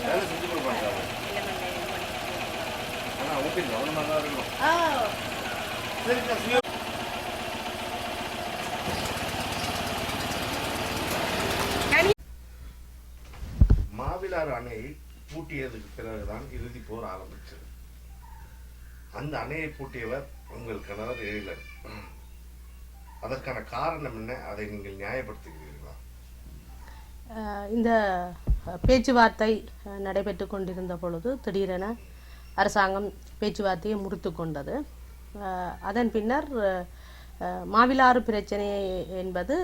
வேலை செஞ்சு கொடுப்பாங்க. ஆனால் ஓகே கவனமாக தான் இருக்கணும். சரிக்கா. மாவிலாறு அணையை பூட்டியதுக்கு பிறகுதான் இறுதி போர் ஆரம்பிச்சது. அந்த அணையை பூட்டியவர் உங்கள் கணவர் எழிலன். அதற்கான காரணம் என்ன? அதை நீங்கள் நியாயப்படுத்துகிறீர்களா? இந்த பேச்சுவார்த்தை நடைபெற்று கொண்டிருந்த பொழுது திடீரென அரசாங்கம் பேச்சுவார்த்தையை முறித்து கொண்டது. அதன் பின்னர் மாவிலாறு பிரச்சனை என்பது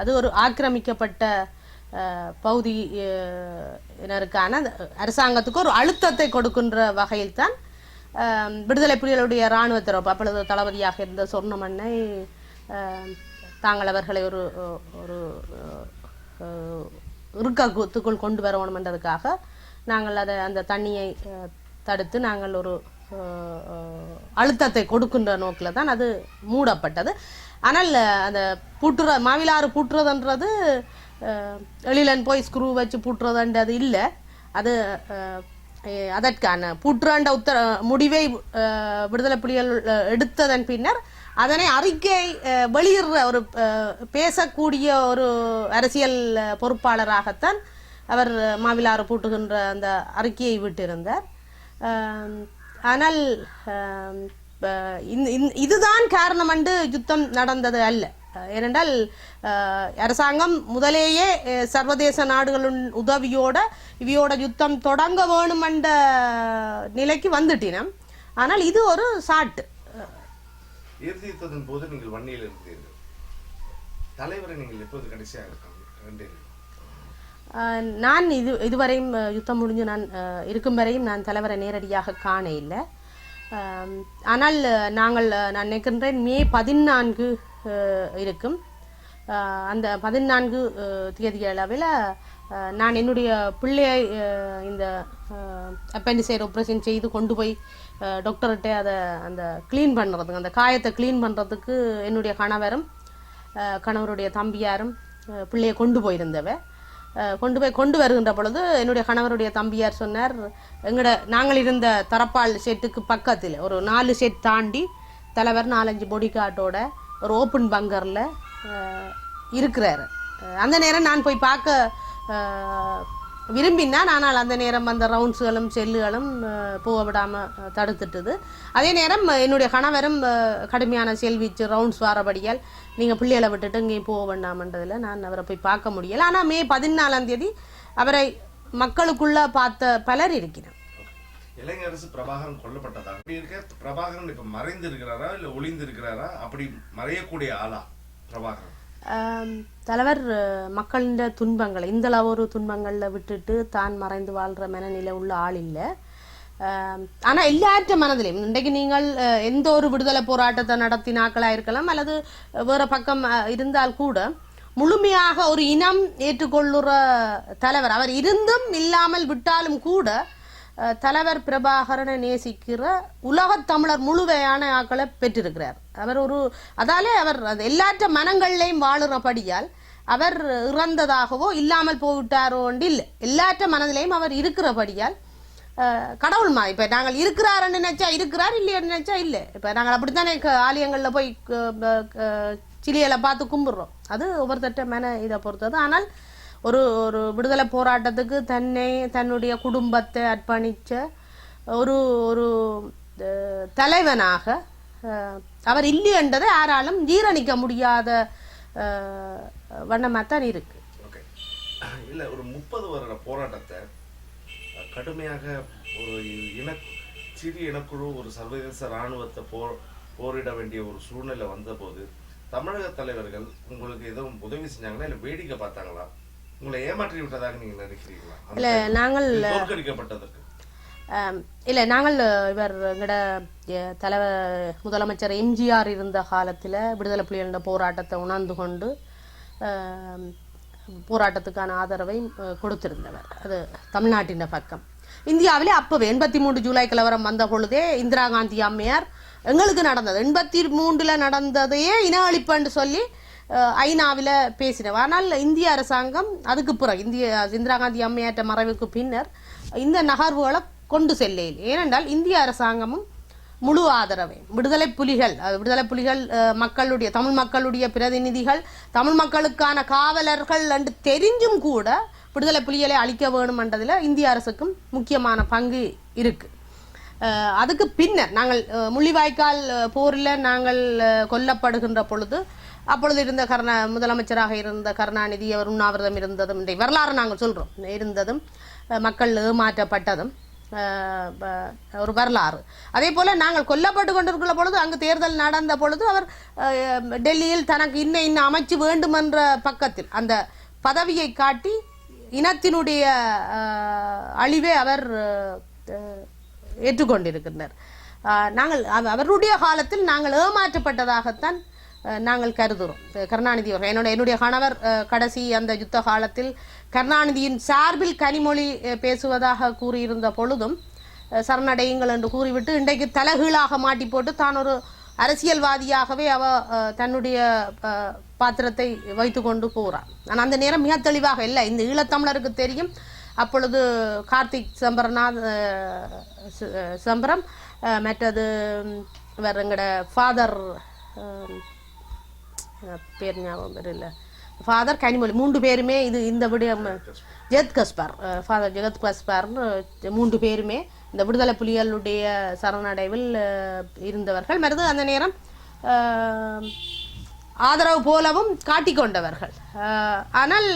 அது ஒரு ஆக்கிரமிக்கப்பட்ட பகுதியினருக்கான அரசாங்கத்துக்கு ஒரு அழுத்தத்தை கொடுக்கின்ற வகையில் தான் விடுதலை புலிகளுடைய இராணுவ தரப்பு அப்பொழுது தளபதியாக இருந்த சொர்ணமண்ணை தாங்கள் அவர்களை ஒரு ஒரு இறுக்கத்துக்குள் கொண்டு வரணும் என்றதுக்காக நாங்கள் அதை அந்த தண்ணியை தடுத்து நாங்கள் ஒரு அழுத்தத்தை கொடுக்கின்ற நோக்கில் தான் அது மூடப்பட்டது. ஆனால் அந்த மாவிலாறு பூட்டுறதுன்றது எழிலன் போய் ஸ்க்ரூ வச்சு பூட்டுறதுன்றது இல்லை. அது அதற்கான பூட்டுறாண்ட முடிவை விடுதலை புலிகள் எடுத்ததன் பின்னர் அதனை அறிக்கை வெளியிடுற ஒரு பேசக்கூடிய ஒரு அரசியல் பொறுப்பாளராகத்தான் அவர் மாவிலாறு பூட்டுகின்ற அந்த அறிக்கையை விட்டிருந்தார். ஆனால் இதுதான் காரணம் என்று யுத்தம் நடந்தது அல்ல. ஏனென்றால் அரசாங்கம் முதலேயே சர்வதேச நாடுகளின் உதவியோட இவையோட யுத்தம் தொடங்க வேணும் என்ற நிலைக்கு வந்துட்டினோம். ஆனால் இது ஒரு சாட்டு. இறுதி யுத்தத்தின் போது நீங்கள் வன்னியில் இருந்தீர்கள். தலைவரை நீங்கள் எப்போது கடைசியாக கண்டீர்கள்? நான் இதுவரையும் யுத்தம் முடிஞ்சு நான் இருக்கும் வரையும் நான் தலைவரை நேரடியாக காண இல்லை. ஆனால் நான் நினைக்கின்றேன் மே 14 இருக்கும். அந்த 14 தேதி அளவில் நான் என்னுடைய பிள்ளையை இந்த அப்பெண்டிசைட் ஆப்ரேஷன் செய்து கொண்டு போய் டாக்டர்கிட்ட அதை அந்த க்ளீன் பண்ணுறதுக்கு அந்த காயத்தை க்ளீன் பண்ணுறதுக்கு என்னுடைய கணவருடைய தம்பியாரும் பிள்ளையை கொண்டு வருகின்ற பொழுது என்னுடைய கணவருடைய தம்பியார் சொன்னார், நாங்கள் இருந்த தரப்பால் ஷெட்டுக்கு பக்கத்தில் ஒரு 4 ஷெட் தாண்டி தலைவர் 4-5 பொடி கார்டோட ஒரு ஓப்பன் பங்கரில் இருக்கிறாரு. அந்த நேரம் நான் போய் பார்க்க விரும்பினான். ஆனால் அந்த நேரம் அந்த ரவுண்ட்ஸுகளும் செல்லுகளும் போக விடாமல் தடுத்துட்டுது. அதே நேரம் என்னுடைய கணவரும் கடுமையான செல்வீச்சு ரவுண்ட்ஸ் வாரபடியால் நீங்கள் பிள்ளைகளை விட்டுட்டு இங்கேயும் போக வேண்டாமன்றதில் நான் அவரை போய் பார்க்க முடியலை. ஆனால் மே 14ஆம் தேதி அவரை மக்களுக்குள்ள பார்த்த பலர் இருக்கிறார். இளைஞரசு பிரபாகரன் கொல்லப்பட்டதா இருக்க? பிரபாகரன் இப்ப மறைந்து இருக்கிறாரா இல்ல ஒளிந்து இருக்கிறாரா? அப்படி மறையக்கூடிய ஆளா பிரபாகரன்? தலைவர் மக்களின் துன்பங்களை இந்த ஒரு துன்பங்களில் விட்டுட்டு தான் மறைந்து வாழ்கிற மனநிலை உள்ள ஆள் இல்லை. ஆனால் எல்லாற்ற மனதிலையும் இன்றைக்கு நீங்கள் எந்த ஒரு விடுதலை போராட்டத்தை நடத்தினாக்களாக இருக்கலாம் அல்லது வேறு பக்கம் இருந்தால் கூட முழுமையாக ஒரு இனம் ஏற்றுக்கொள்ளுற தலைவர் அவர் இருந்தும் இல்லாமல் விட்டாலும் கூட தலைவர் பிரபாகரனை நேசிக்கிற உலகத் தமிழர் முழுவையான ஆக்களை பெற்றிருக்கிறார். அதாலே அவர் எல்லாற்ற மனங்கள்லையும் வாழுறபடியால் அவர் இறந்ததாகவோ இல்லாமல் போய்விட்டாரோ ஒன்று இல்லை. எல்லாற்ற மனதிலையும் அவர் இருக்கிறபடியால் கடவுள்மா இப்போ நாங்கள் இருக்கிறாருன்னு நினைச்சா இருக்கிறார், இல்லைன்னு நினைச்சா இல்லை. இப்போ நாங்கள் அப்படித்தானே ஆலயங்களில் போய் சிலியலை பார்த்து கும்பிடுறோம். அது ஒவ்வொருத்தட்ட மன இதை பொறுத்தது. ஆனால் ஒரு விடுதலை போராட்டத்துக்கு தன்னுடைய குடும்பத்தை அர்ப்பணித்த ஒரு தலைவனாக அவர் இல்லை என்றதை யாராலும் ஜீரணிக்க முடியாத வண்ணமாக தான் இருக்கு. இல்லை, ஒரு 30 வருட போராட்டத்தை கடுமையாக ஒரு சிறிய இனக்குழு ஒரு சர்வதேச இராணுவத்தை போரிட வேண்டிய ஒரு சூழ்நிலை வந்தபோது தமிழக தலைவர்கள் உங்களுக்கு எதுவும் உதவி செஞ்சாங்களா இல்லை வேடிக்கை பார்த்தாங்களா? உங்களை ஏமாற்றி விட்டதாக நீங்க நினைக்கிறீங்களா? இல்லை, நாங்கள் தோற்கடிக்கப்பட்டதற்கு இல்லை, நாங்கள் இவர் எங்கட தலைவர் முதலமைச்சர் எம்ஜிஆர் இருந்த காலத்தில் விடுதலை புலிகளின் போராட்டத்தை உணர்ந்து கொண்டு போராட்டத்துக்கான ஆதரவை கொடுத்திருந்தவர். அது தமிழ்நாட்டின் பக்கம். இந்தியாவிலே அப்போவே 83 ஜூலை கலவரம் வந்த பொழுதே இந்திரா காந்தி அம்மையார் எங்களுக்கு நடந்தது 83 நடந்ததையே இன அழிப்புன்னு சொல்லி ஐநாவில் பேசினோம். ஆனால் இந்திய அரசாங்கம் அதுக்கு பிறகு இந்திரா காந்தி அம்மையாற்ற மறைவுக்கு பின்னர் இந்த நகர்வுகளை கொண்டு செல்லையில். ஏனென்றால் இந்திய அரசாங்கமும் முழு ஆதரவை விடுதலை புலிகள் மக்களுடைய தமிழ் மக்களுடைய பிரதிநிதிகள் தமிழ் மக்களுக்கான காவலர்கள் என்று தெரிஞ்சும் கூட விடுதலை புலிகளை அழிக்க வேணும் என்றதில் இந்திய அரசுக்கும் முக்கியமான பங்கு இருக்கு. அதுக்கு பின்னர் நாங்கள் முள்ளிவாய்க்கால் போரில் நாங்கள் கொல்லப்படுகின்ற பொழுது அப்பொழுது இருந்த முதலமைச்சராக இருந்த கருணாநிதி அவர் உண்ணாவிரதம் இருந்ததும் இந்த வரலாறு நாங்கள் சொல்கிறோம் இருந்ததும் மக்கள் ஏமாற்றப்பட்டதும் ஒரு வரலாறு. அதே போல நாங்கள் கொல்லப்பட்டு கொண்டிருக்கிற பொழுது அங்கு தேர்தல் நடந்த பொழுது அவர் டெல்லியில் தனக்கு இன்ன அமைச்சு வேண்டும் என்ற பக்கத்தில் அந்த பதவியை காட்டி இனத்தினுடைய அழிவை அவர் ஏற்றுக்கொண்டிருக்கின்றனர். நாங்கள் அவருடைய காலத்தில் நாங்கள் ஏமாற்றப்பட்டதாகத்தான் நாங்கள் கருதுகிறோம். கருணாநிதி அவர்கள் என்னுடைய கணவர் கடைசி அந்த யுத்த காலத்தில் கருணாநிதியின் சார்பில் கனிமொழி பேசுவதாக கூறியிருந்த பொழுதும் சரணடையுங்கள் என்று கூறிவிட்டு இன்றைக்கு தலைகீழாக மாட்டி போட்டு தான் ஒரு அரசியல்வாதியாகவே அவ தன்னுடைய பாத்திரத்தை வைத்து கொண்டு போகிறார். ஆனால் அந்த நேரம் மிக தெளிவாக இல்லை. இந்த ஈழத்தமிழருக்கு தெரியும். அப்பொழுது கார்த்திக் சம்பரம் மற்றது வேற எங்கட ஃபாதர் பேர் ஞாபகம் இல்லை, ஃபாதர் கனிமொழி 3 பேருமே இந்த விடயம் ஜெகத் கஸ்பார் ஃபாதர் ஜெகத் கஸ்பார்னு 3 பேருமே இந்த விடுதலை புலிகளுடைய சரணடைவில் இருந்தவர்கள். மருது அந்த நேரம் ஆதரவு போலவும் காட்டிக்கொண்டவர்கள். ஆனால்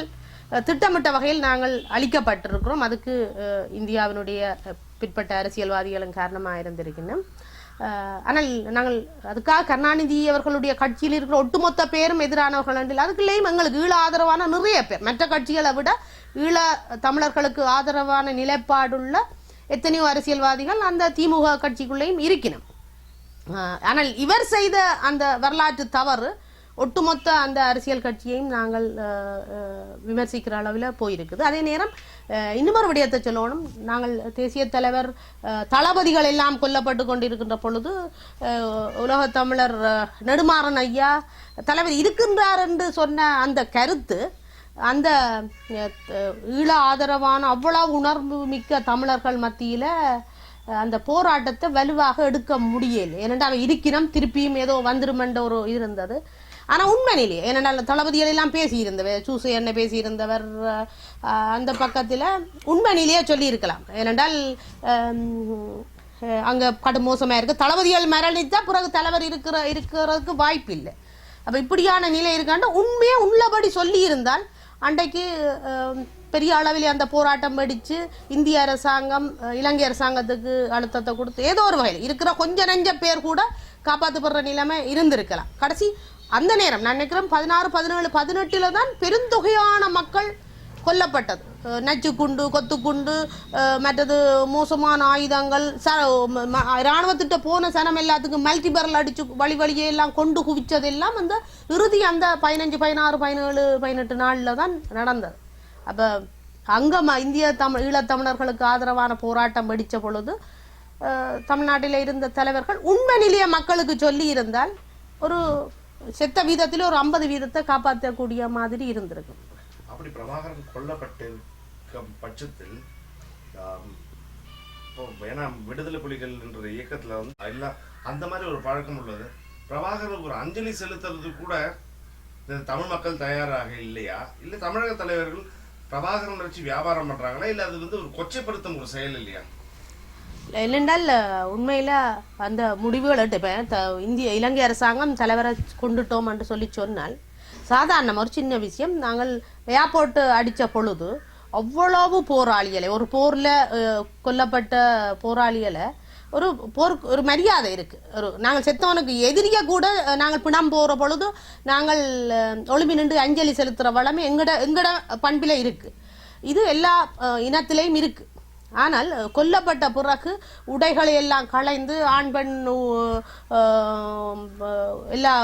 திட்டமிட்ட வகையில் நாங்கள் அளிக்கப்பட்டிருக்கிறோம். அதுக்கு இந்தியாவினுடைய பிற்பட்ட அரசியல்வாதிகளும் காரணமாக இருந்திருக்கின்றோம். ஆனால் நாங்கள் அதுக்காக கருணாநிதி அவர்களுடைய கட்சியில் இருக்கிற ஒட்டுமொத்த பேரும் எதிரானவர்கள் என்று அதுக்குள்ளேயும் எங்களுக்கு ஈழ ஆதரவான நிறைய பேர் மற்ற கட்சிகளை விட ஈழ தமிழர்களுக்கு ஆதரவான நிலைப்பாடுள்ள எத்தனையோ அரசியல்வாதிகள் அந்த திமுக கட்சிக்குள்ளேயும் இருக்கணும். ஆனால் இவர் செய்த அந்த வரலாற்று தவறு ஒட்டுமொத்த அந்த அரசியல் கட்சியையும் நாங்கள் விமர்சிக்கிற அளவில் போயிருக்குது. அதே நேரம் இன்னொரு விடயத்தை சொல்லணும். நாங்கள் தேசிய தலைவர் தளபதிகள் எல்லாம் கொல்லப்பட்டு கொண்டிருக்கின்ற பொழுது உலக தமிழர் நெடுமாறன் ஐயா தலைவர் இருக்கின்றார் என்று சொன்ன அந்த கருத்து அந்த ஈழ ஆதரவான அவ்வளவு உணர்வு மிக்க தமிழர்கள் மத்தியில் அந்த போராட்டத்தை வலுவாக எடுக்க முடியலை. ஏனென்றால் அவன் இருக்கிறோம் திருப்பியும் ஏதோ வந்துருமென்ற ஒரு இது இருந்தது. ஆனால் உண்மையிலேயே ஏனென்றால் தளபதிகள் எல்லாம் பேசியிருந்தவர் சூசை என்ன பேசியிருந்தவர் அந்த பக்கத்தில் உண்மையிலேயே சொல்லியிருக்கலாம். ஏனென்றால் அங்கே கடும் மோசமாக இருக்குது. தளபதிகள் மரணித்தா பிறகு தலைவர் இருக்கிறதுக்கு வாய்ப்பு இல்லை. அப்போ இப்படியான நிலை இருக்காண்ட உண்மையாக உள்ளபடி சொல்லியிருந்தால் அன்றைக்கு பெரிய அளவில் அந்த போராட்டம் வெடித்து இந்திய அரசாங்கம் இலங்கை அரசாங்கத்துக்கு அழுத்தத்தை கொடுத்து ஏதோ ஒரு வகையில் இருக்கிற கொஞ்ச நெஞ்ச பேர் கூட காப்பாற்றப்படுற நிலைமை இருந்திருக்கலாம். கடைசி அந்த நேரம் நான் நினைக்கிறேன் 16, 17, 18 தான் பெருந்தொகையான மக்கள் கொல்லப்பட்டது. நச்சுக்குண்டு கொத்துக்குண்டு மற்றது மோசமான ஆயுதங்கள் இராணுவத்திட்ட போன சனம் எல்லாத்துக்கும் மல்டிபரல் அடிச்சு வழியே எல்லாம் கொண்டு குவிச்சதெல்லாம் அந்த இறுதி அந்த 15, 16, 17, 18 நாளில் தான் நடந்தது. அப்போ அங்கே இந்திய ஈழத்தமிழர்களுக்கு ஆதரவான போராட்டம் வெடித்த பொழுது தமிழ்நாட்டில் இருந்த தலைவர்கள் உண்மையிலேயே மக்களுக்கு சொல்லி இருந்தால் ஒரு செத்த வீதத்தில் ஒரு 50% காப்பாற்றக்கூடிய மாதிரி இருந்திருக்கும். அப்படி பிரபாகரன் கொல்லப்பட்டிருக்கும் பட்சத்தில் ஏன்னா விடுதலை புலிகள் என்ற இயக்கத்துல எல்லாம் அந்த மாதிரி ஒரு பழக்கம் உள்ளது. பிரபாகரனுக்கு ஒரு அஞ்சலி செலுத்துறது கூட தமிழ் மக்கள் தயாராக இல்லையா? இல்லை தமிழக தலைவர்கள் பிரபாகரன் வச்சு வியாபாரம் பண்றாங்களா? இல்லை அது ஒரு கொச்சைப்படுத்தும் ஒரு செயல் இல்லையா? என்னென்றால் உண்மையில் அந்த முடிவுகள் இப்போ இலங்கை அரசாங்கம் தலைவரை கொண்டுட்டோம் என்று சொல்லி சொன்னால் சாதாரணமாக ஒரு சின்ன விஷயம். நாங்கள் ஏர்போர்ட்டு அடித்த பொழுது அவ்வளவு போராளிகளை ஒரு போரில் கொல்லப்பட்ட போராளிகளை ஒரு மரியாதை இருக்குது. நாங்கள் செத்தவனுக்கு எதிரியை கூட நாங்கள் பிணம் போகிற பொழுது நாங்கள் ஒளிமி நின்று அஞ்சலி செலுத்துகிற வளமே எங்கட பண்பில் இருக்குது. இது எல்லா இனத்திலையும் இருக்குது. ஆனால் கொல்லப்பட்ட பிறகு உடைகளை எல்லாம் களைந்து ஆண் பெண் எல்லா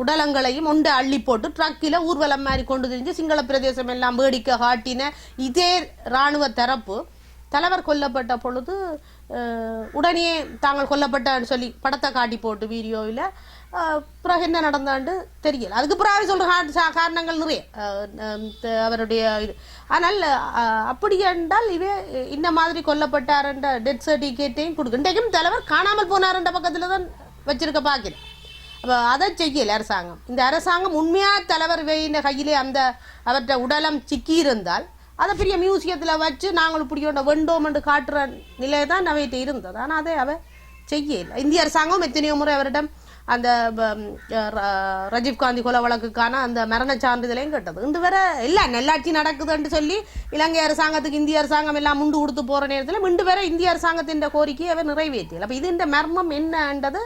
உடலங்களையும் ஒன்று அள்ளி போட்டு ட்ரக்கில் ஊர்வலம் மாதிரி கொண்டு தெரிஞ்சு சிங்கள பிரதேசம் எல்லாம் வேடிக்கை காட்டின இதே இராணுவ தரப்பு தலைவர் கொல்லப்பட்ட பொழுது உடனே தாங்கள் கொல்லப்பட்டன்னு சொல்லி படத்தை காட்டி போட்டு வீடியோவில் பிறகு என்ன நடந்தாண்டு தெரியல. அதுக்கு பிறகு சொல்ற காரணங்கள் நிறைய அவருடைய இது. ஆனால் அப்படி என்றால் இவே இந்த மாதிரி கொல்லப்பட்டார்ன்ற டெத் சர்டிஃபிகேட்டையும் கொடுக்கு. இன்றைக்கும் தலைவர் காணாமல் போனார்ன்ற பக்கத்தில் தான் வச்சிருக்க பார்க்கிறேன். அப்போ அதை செய்யல அரசாங்கம். இந்த அரசாங்கம் உண்மையாக தலைவர் இந்த கையிலே அந்த அவற்றை உடலம் சிக்கி இருந்தால் அதை பெரிய மியூசியத்தில் வச்சு நாங்கள் இப்படியோட வெண்டோம் என்று காட்டுற நிலை தான் அவைகிட்ட இருந்தது. ஆனால் அதை அவ செய்யல. இந்திய அரசாங்கம் எத்தனையோ முறை அவரிடம் அந்த ராஜீவ்காந்தி கொலை வழக்குக்கான அந்த மரண சான்றிதழையும் கேட்டது. இன்று வேற எல்லாம் நல்லாட்சி நடக்குதுன்னு சொல்லி இலங்கை அரசாங்கத்துக்கு இந்திய அரசாங்கம் எல்லாம் முண்டு கொடுத்து போகிற நேரத்தில் இன்று வேற இந்திய அரசாங்கத்தின் கோரிக்கையை அவர் நிறைவேற்றல. அப்போ இது இந்த மர்மம் என்னன்றது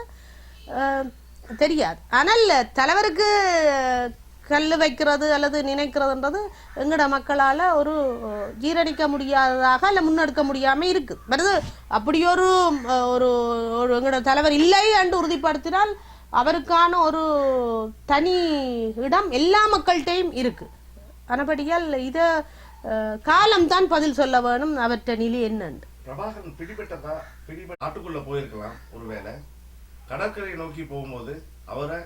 தெரியாது. ஆனால் தலைவருக்கு கல் வைக்கிறது அல்லது நினைக்கிறதுன்றது எங்கட மக்களால் ஒரு ஜீரணிக்க முடியாததாக இல்லை முன்னெடுக்க முடியாமல் இருக்குது. வருது அப்படி ஒரு ஒரு எங்கட தலைவர் இல்லை என்று உறுதிப்படுத்தினால் அவருக்கான ஒரு தனி இடம் எல்லா மக்கள்கிட்டையும் இருக்குது. ஆனபடியால் இதை காலம்தான் பதில் சொல்ல வேணும் அவற்ற நிலை என்னன்னு. பிரபாகரன் பிடிபட்டதா நாட்டுக்குள்ள போயிருக்கலாம். ஒருவேளை கடற்கரை நோக்கி போகும்போது அவரை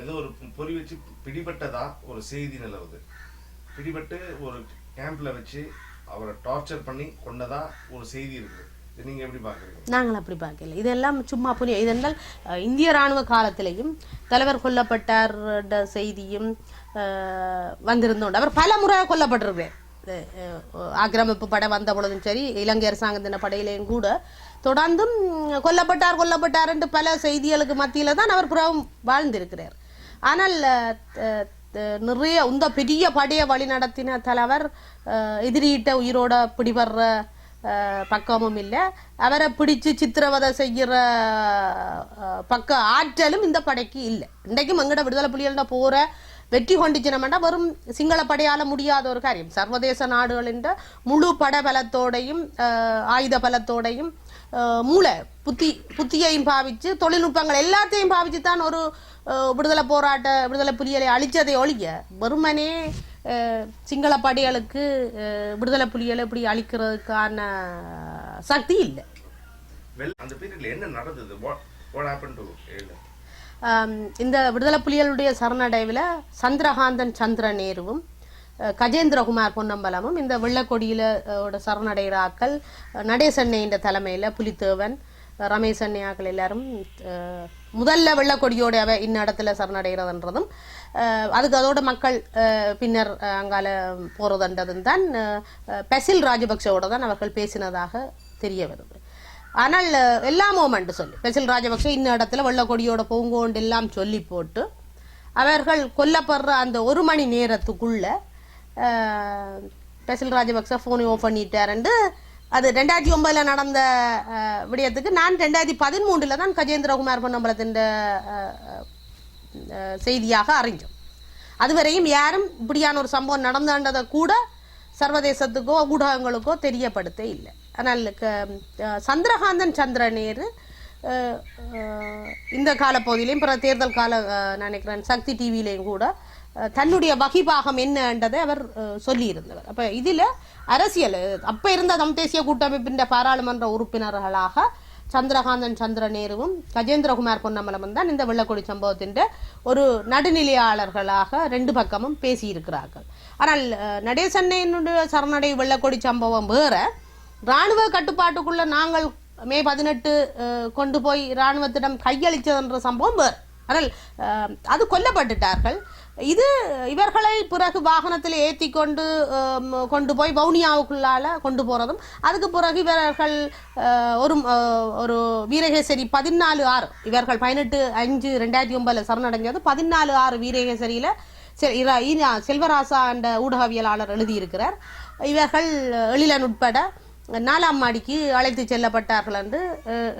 ஏதோ ஒரு பொறி வச்சு பிடிபட்டதா ஒரு செய்தி நிலவுது. பிடிபட்டு ஒரு கேம்ப்ல வச்சு அவரை டார்ச்சர் பண்ணி கொண்டதா ஒரு செய்தி இருக்கு. நீங்க எப்படி பாக்குறீங்க? நாங்கள் அப்படி பார்க்கல. இதெல்லாம் சும்மா புரிய. இதென்றால் இந்திய ராணுவ காலத்திலையும் தலைவர் கொல்லப்பட்டார் செய்தியும் வந்திருந்தோண்டு. அவர் பல முறை கொல்லப்பட்டிருக்கிறார். ஆக்கிரமிப்பு படை வந்த பொழுதும் சரி, இலங்கை அரசாங்கத்தின படையிலையும் கூட தொடர்ந்தும் கொல்லப்பட்டார் என்று பல செய்திகளுக்கு மத்தியில தான் அவர் புறம் வாழ்ந்திருக்கிறார். ஆனால் நிறைய இந்த பெரிய படையை வழி நடத்தின தலைவர் எதிரியிட்ட உயிரோட பிடிபடுற பக்கமும் இல்லை. அவரை பிடிச்சு சித்திரவதை செய்கிற பக்க ஆற்றலும் இந்த படைக்கு இல்லை. இன்றைக்கும் எங்கட விடுதலை புலிகள்ட போற வெற்றி கொண்டிச்சினமெண்டா வெறும் சிங்கள படையால முடியாத ஒரு காரியம். சர்வதேச நாடுகளின் முழு பட பலத்தோடையும் ஆயுத பலத்தோடையும் மூளை புத்தியையும் பாவிச்சு தொழில்நுட்பங்கள் எல்லாத்தையும் பாவிச்சு தான் ஒரு விடுதலை புலிகளை அழிச்சதை ஒழிய வெறுமனே சிங்கள படைகளுக்கு விடுதலை புலிகளை இப்படி அழிக்கிறதுக்கான சக்தி இல்லை. அந்த பீரியட்ல என்ன நடந்தது? What happened to இந்த விடுதலை புலிகளுடைய சரணடைவில் சந்திரகாந்தன் சந்திர நேருவும் கஜேந்திரகுமார் பொன்னம்பலமும் இந்த வெள்ளக்கொடியில சரணடைகிற ஆக்கள் நடேசன்னையின் தலைமையில் புலித்தேவன் ரமேசன்னை ஆக்கள் எல்லாரும் முதல்ல வெள்ளக்கொடியோட அவ இன்னிடத்துல சரணடைகிறதுன்றதும் அதுக்கு அதோட மக்கள் பின்னர் அங்கால போறதுன்றதும் தான் பெசில் ராஜபக்சவோட தான் அவர்கள் பேசினதாக தெரிய வருது. ஆனால் எல்லா மோமெண்ட் சொல்லி பெசில் ராஜபக்ச இன்னிடத்துல வெள்ளக்கொடியோட போங்கோண்டு எல்லாம் சொல்லி போட்டு அவர்கள் கொல்லப்படுற அந்த ஒரு மணி நேரத்துக்குள்ள பெசில் ராஜபக்ச போனை ஆஃப் பண்ணிட்டாருண்டு. அது 2009 நடந்த விடயத்துக்கு நான் 2013 தான் கஜேந்திரகுமார் பொன்னம்பலத்தின் செய்தியாக அறிஞ்சோம். அதுவரையும் யாரும் இப்படியான ஒரு சம்பவம் நடந்ததை கூட சர்வதேசத்துக்கோ ஊடகங்களுக்கோ தெரியப்படுத்த இல்லை. ஆனால் சந்திரகாந்தன் சந்திரநேரு இந்த காலப்பகுதியிலையும் பிற தேர்தல் கால நினைக்கிறேன் சக்தி டிவிலையும் கூட தன்னுடைய வகிபாகம் என்னன்றதை அவர் சொல்லியிருந்தவர். அப்போ இதில் அரசியல் அப்போ இருந்த தம் தேசிய கூட்டமைப்பின் பாராளுமன்ற உறுப்பினர்களாக சந்திரகாந்தன் சந்திரநேருவும் கஜேந்திரகுமார் பொன்னம்பலமும் தான் இந்த வெள்ளக்கொடி சம்பவத்தின் ஒரு நடுநிலையாளர்களாக ரெண்டு பக்கமும் பேசியிருக்கிறார்கள். ஆனால் நடேசன்னையினுடைய சரணடை வெள்ளக்கொடி சம்பவம் வேற, இராணுவ கட்டுப்பாட்டுக்குள்ள நாங்கள் மே 18 கொண்டு போய் இராணுவத்திடம் கையளித்ததுன்ற சம்பவம் வேறு. ஆனால் அது கொல்லப்பட்டுட்டார்கள். இது இவர்களை பிறகு வாகனத்தில் ஏற்றி கொண்டு போய் வவுனியாவுக்குள்ளால கொண்டு போறதும், அதுக்கு பிறகு இவர்கள் ஒரு வீரகேசரி 14/6 இவர்கள் 18/5/2009 சரணடைஞ்சது. 14/6 வீரகேசரியில செல்வராசா என்ற ஊடகவியலாளர் எழுதியிருக்கிறார். இவர்கள் எழிலன் உட்பட 4ஆம் மாடிக்கு அழைத்து செல்லப்பட்டார்கள் என்று